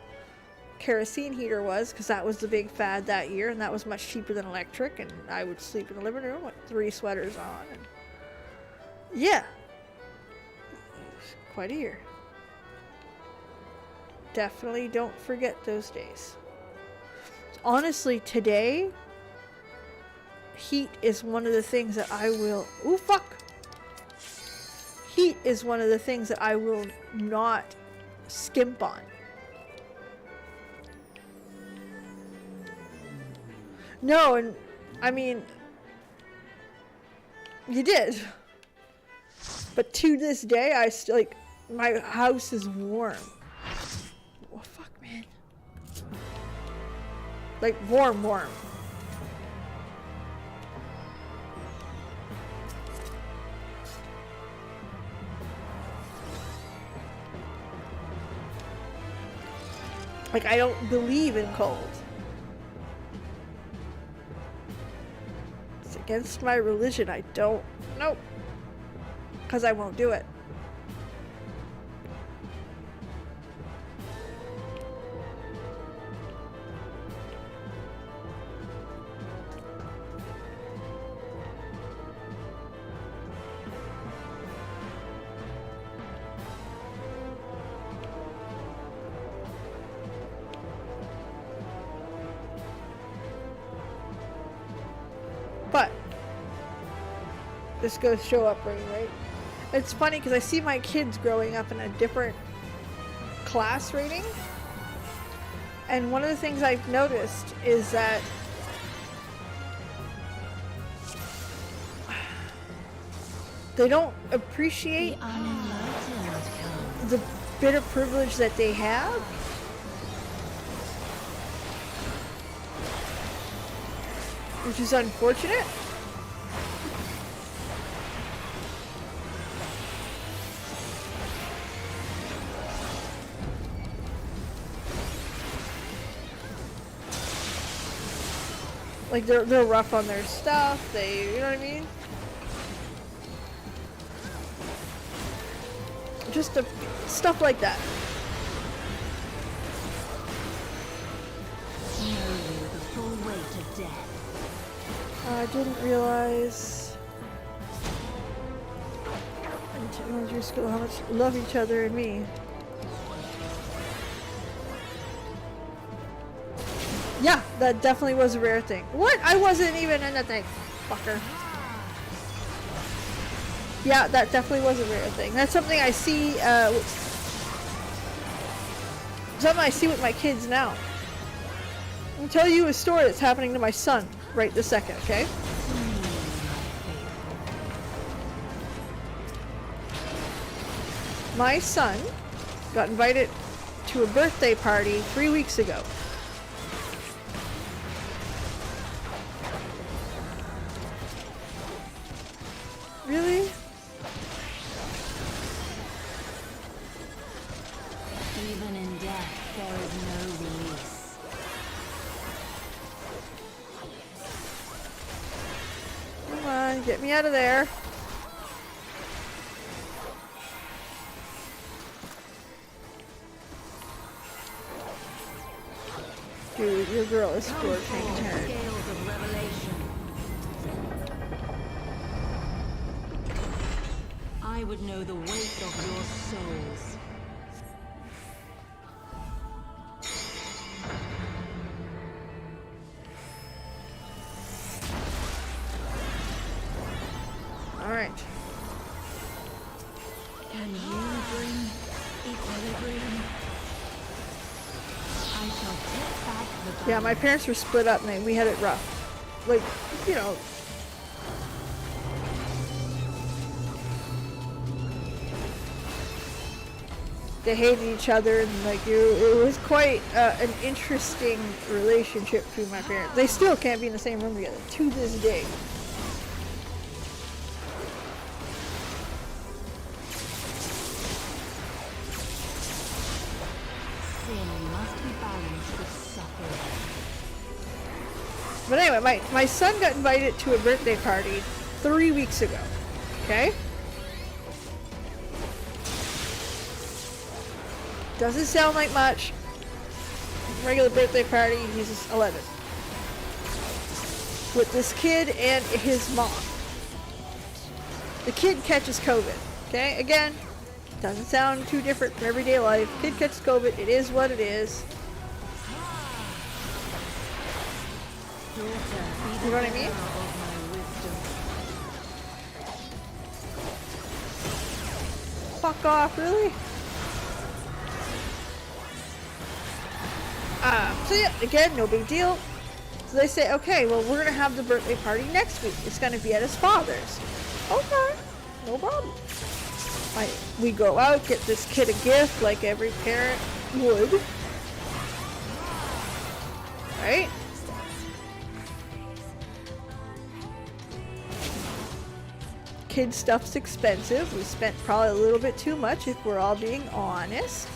kerosene heater was, because that was the big fad that year and that was much cheaper than electric, and I would sleep in the living room with 3 sweaters on, and yeah, quite a year. Definitely don't forget those days. Honestly, today, heat is one of the things that I will... Ooh, fuck! Heat is one of the things that I will not skimp on. No, and I mean, you did. But to this day, I still, like, my house is warm. Oh, fuck, man. Like, warm. Like, I don't believe in cold. It's against my religion. I don't. Nope. Because I won't do it. But this goes show upbringing, right? It's funny because I see my kids growing up in a different class rating, and one of the things I've noticed is that they don't appreciate the bit of privilege that they have. Which is unfortunate. Like they're rough on their stuff. You know what I mean? Just stuff like that. I didn't realize in technology school how much love each other and me. Yeah, that definitely was a rare thing. What? I wasn't even in that thing. Fucker. Yeah, that definitely was a rare thing. That's something I see, something I see with my kids now. I'll tell you a story that's happening to my son right this second, okay? My son got invited to a birthday party 3 weeks ago. Really? Even in death, there is no release. Come on, get me out of there. Dude, your girl is scorching turn. Scales of revelation. I would know the weight of your souls. I shall take back the Yeah, my parents were split up, man. We had it rough. Like, you know. They hated each other, and like it was quite an interesting relationship between my parents. They still can't be in the same room together to this day. sin must be balanced with suffering. But anyway, my son got invited to a birthday party 3 weeks ago. Okay? Doesn't sound like much. Regular birthday party, he's 11. With this kid and his mom. The kid catches COVID. Okay? Again, doesn't sound too different from everyday life. Kid catches COVID, it is what it is. You know what I mean? Fuck off, really? So yeah, again, no big deal. So they say, okay, well, we're gonna have the birthday party next week. It's gonna be at his father's. Okay, no problem. We go out, get this kid a gift like every parent would. Right? Kid stuff's expensive. We spent probably a little bit too much if we're all being honest.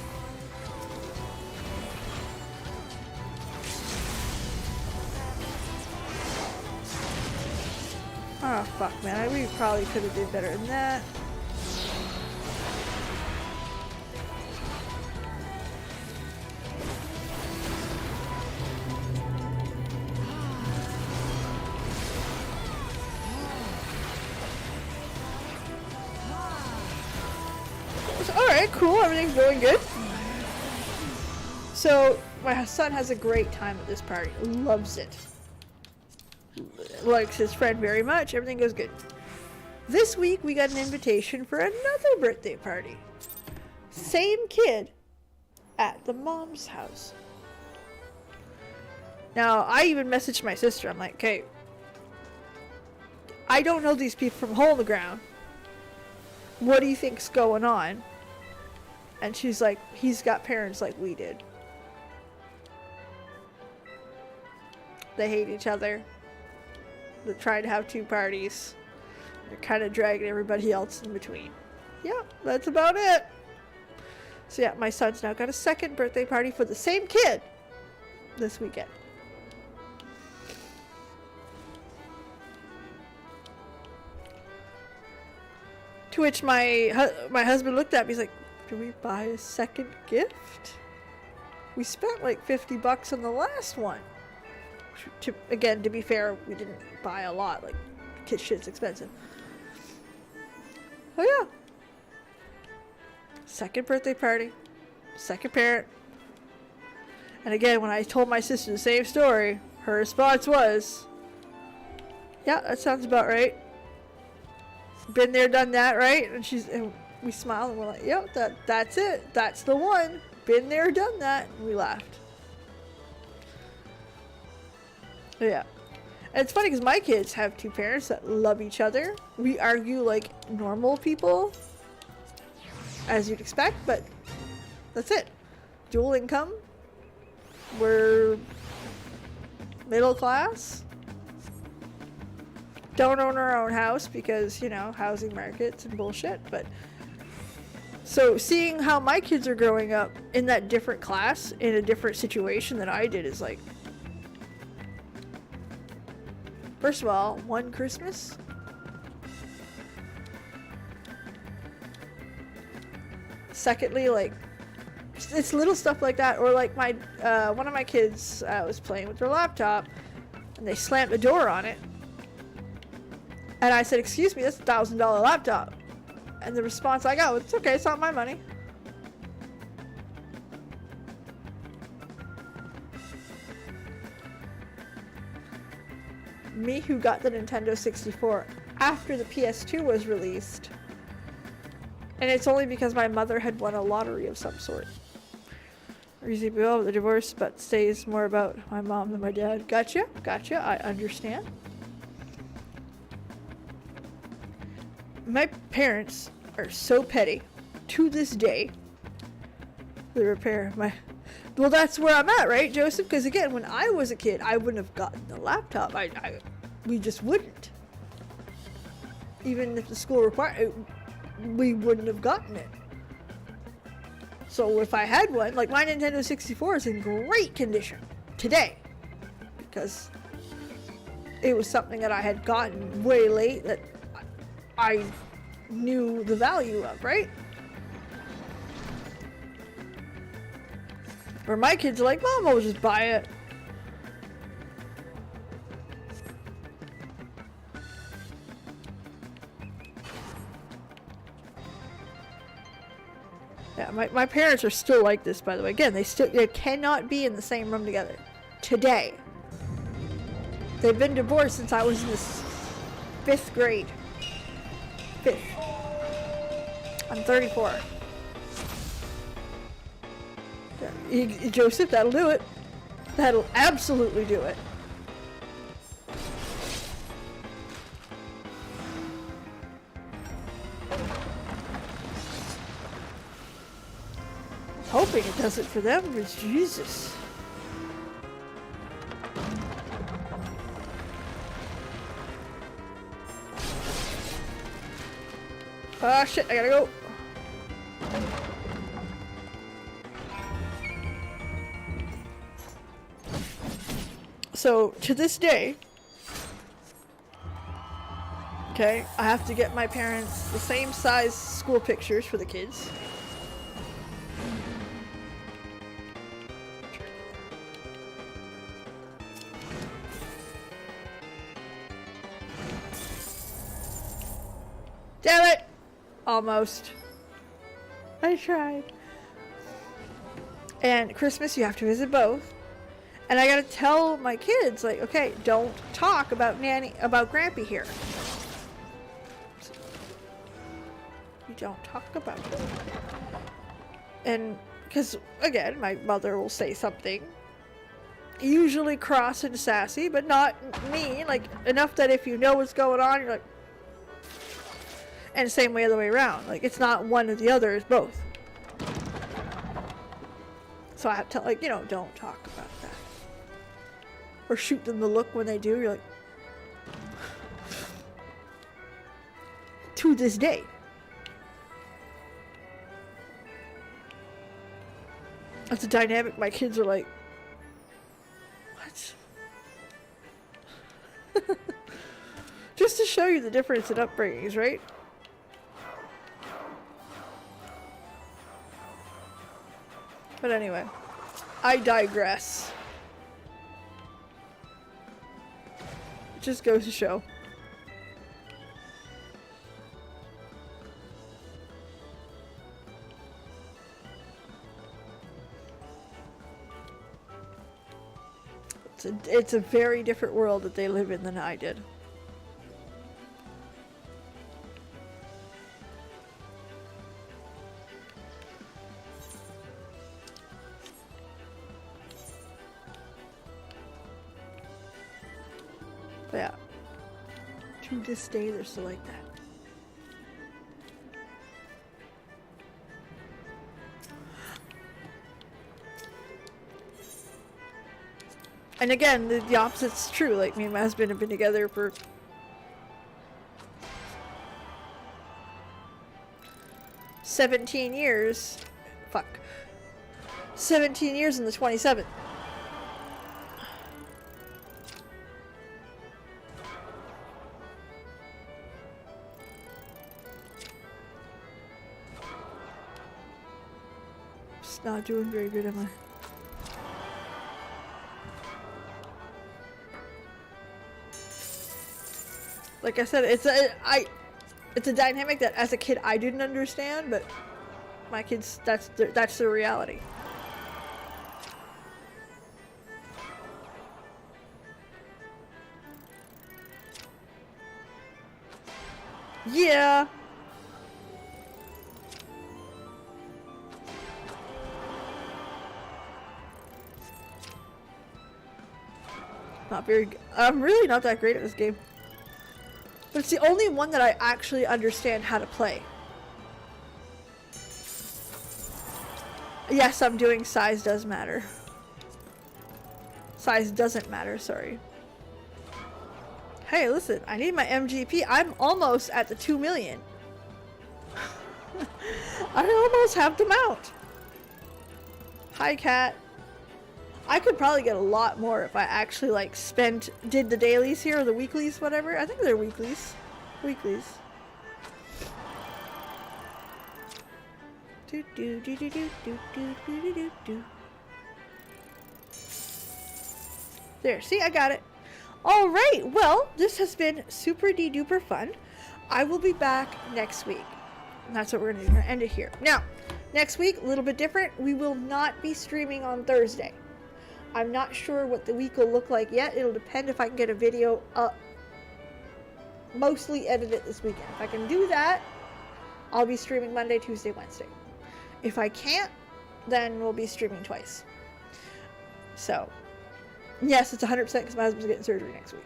Oh fuck, man, we probably could have did better than that. Alright, cool, everything's going good. So, my son has a great time at this party. Loves it. Likes his friend very much. Everything goes good. This week we got an invitation for another birthday party. Same kid at the mom's house. Now, I even messaged my sister. I'm like, okay, I don't know these people from hole in the ground. What do you think's going on? And she's like, he's got parents like we did. They hate each other. They're trying to have two parties. They're kind of dragging everybody else in between. Yeah, that's about it. So yeah, my son's now got a second birthday party for the same kid this weekend. To which my husband looked at me, he's like, do we buy a second gift? We spent like $50 on the last one. Again, to be fair, we didn't buy a lot. Like, kid shit's expensive. Oh yeah. Second birthday party. Second parent. And again, when I told my sister the same story, her response was, yeah, that sounds about right. Been there, done that, right? And we smiled and we're like, yep, that's it. That's the one. Been there, done that. And we laughed. Yeah. And it's funny because my kids have two parents that love each other. We argue like normal people, as you'd expect, but that's it. Dual income. We're middle class. Don't own our own house because, you know, housing markets and bullshit. But so seeing how my kids are growing up in that different class, in a different situation than I did, is like, first of all, one Christmas. Secondly, like, it's little stuff like that. Or like my one of my kids was playing with their laptop and they slammed the door on it. And I said, excuse me, that's a $1,000 laptop. And the response I got was, it's okay, it's not my money. Me, who got the Nintendo 64 after the PS2 was released, And it's only because my mother had won a lottery of some sort. Reason below the divorce, but stays more about my mom than my dad. Gotcha, gotcha, I understand. My parents are so petty to this day. The repair of my... Well, that's where I'm at, right, Joseph? Because again, when I was a kid, I wouldn't have gotten the laptop. We just wouldn't. Even if the school required it, we wouldn't have gotten it. So if I had one, like my Nintendo 64 is in great condition today. Because it was something that I had gotten way late that I knew the value of, right? Where my kids are like, Mom, I'll just buy it. Yeah, my parents are still like this, by the way. Again, they cannot be in the same room together. Today. They've been divorced since I was in the 5th grade. 5th. I'm 34. Yeah, Joseph, that'll do it. That'll absolutely do it. Hoping it does it for them, but Jesus. Ah, shit, I gotta go. So, to this day, okay, I have to get my parents the same size school pictures for the kids. Damn it! Almost. I tried. And Christmas, you have to visit both. And I gotta tell my kids, like, okay, don't talk about Grampy here. You don't talk about it. And, because, again, my mother will say something. Usually cross and sassy, but not mean. Like, enough that if you know what's going on, you're like... And same way the way around. Like, it's not one or the other, it's both. So I have to, like, you know, don't talk about that. Or shoot them the look when they do. You're like... To this day. That's a dynamic my kids are like... What? Just to show you the difference in upbringings, right? But anyway, I digress. It just goes to show. It's a very different world that they live in than I did. But yeah, to this day, they're still like that. And again, the opposite's true. Like, me and my husband have been together for 17 years. Fuck. 17 years in the 27th. Just not doing very good, am I? Like I said, it's a dynamic that as a kid I didn't understand, but my kids, that's their reality. Yeah. Not very good. I'm really not that great at this game. But it's the only one that I actually understand how to play. Yes, I'm doing size does matter. Size doesn't matter, sorry. Hey, listen, I need my MGP. I'm almost at the 2 million. I almost have the mount. Hi, cat. I could probably get a lot more if I actually like did the dailies here or the weeklies, whatever. I think they're weeklies. Weeklies. Do do do do do do do do do do. There, see, I got it. All right, well, this has been super duper fun. I will be back next week. And that's what we're gonna do. We're gonna end it here. Now, next week, a little bit different. We will not be streaming on Thursday. I'm not sure what the week will look like yet. It'll depend if I can get a video up, mostly edited this weekend. If I can do that, I'll be streaming Monday, Tuesday, Wednesday. If I can't, then we'll be streaming twice. So, yes, it's 100% because my husband's getting surgery next week.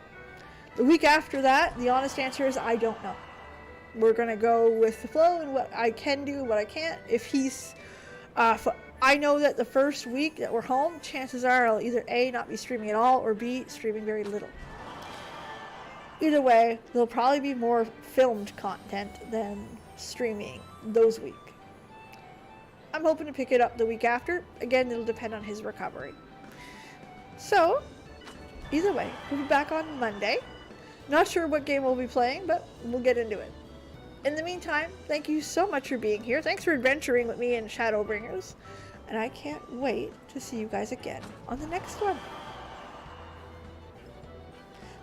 The week after that, the honest answer is I don't know. We're going to go with the flow and what I can do, what I can't. If he's... I know that the first week that we're home, chances are I'll either A, not be streaming at all, or B, streaming very little. Either way, there'll probably be more filmed content than streaming those weeks. I'm hoping to pick it up the week after. Again, it'll depend on his recovery. So, either way, we'll be back on Monday. Not sure what game we'll be playing, but we'll get into it. In the meantime, thank you so much for being here. Thanks for adventuring with me in Shadowbringers. And I can't wait to see you guys again on the next one.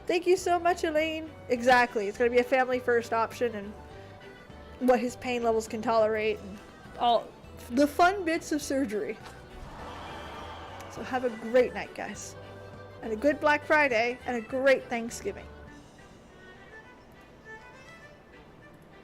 Thank you so much, Elaine. Exactly. It's going to be a family first option and what his pain levels can tolerate and all the fun bits of surgery. So have a great night, guys. And a good Black Friday and a great Thanksgiving.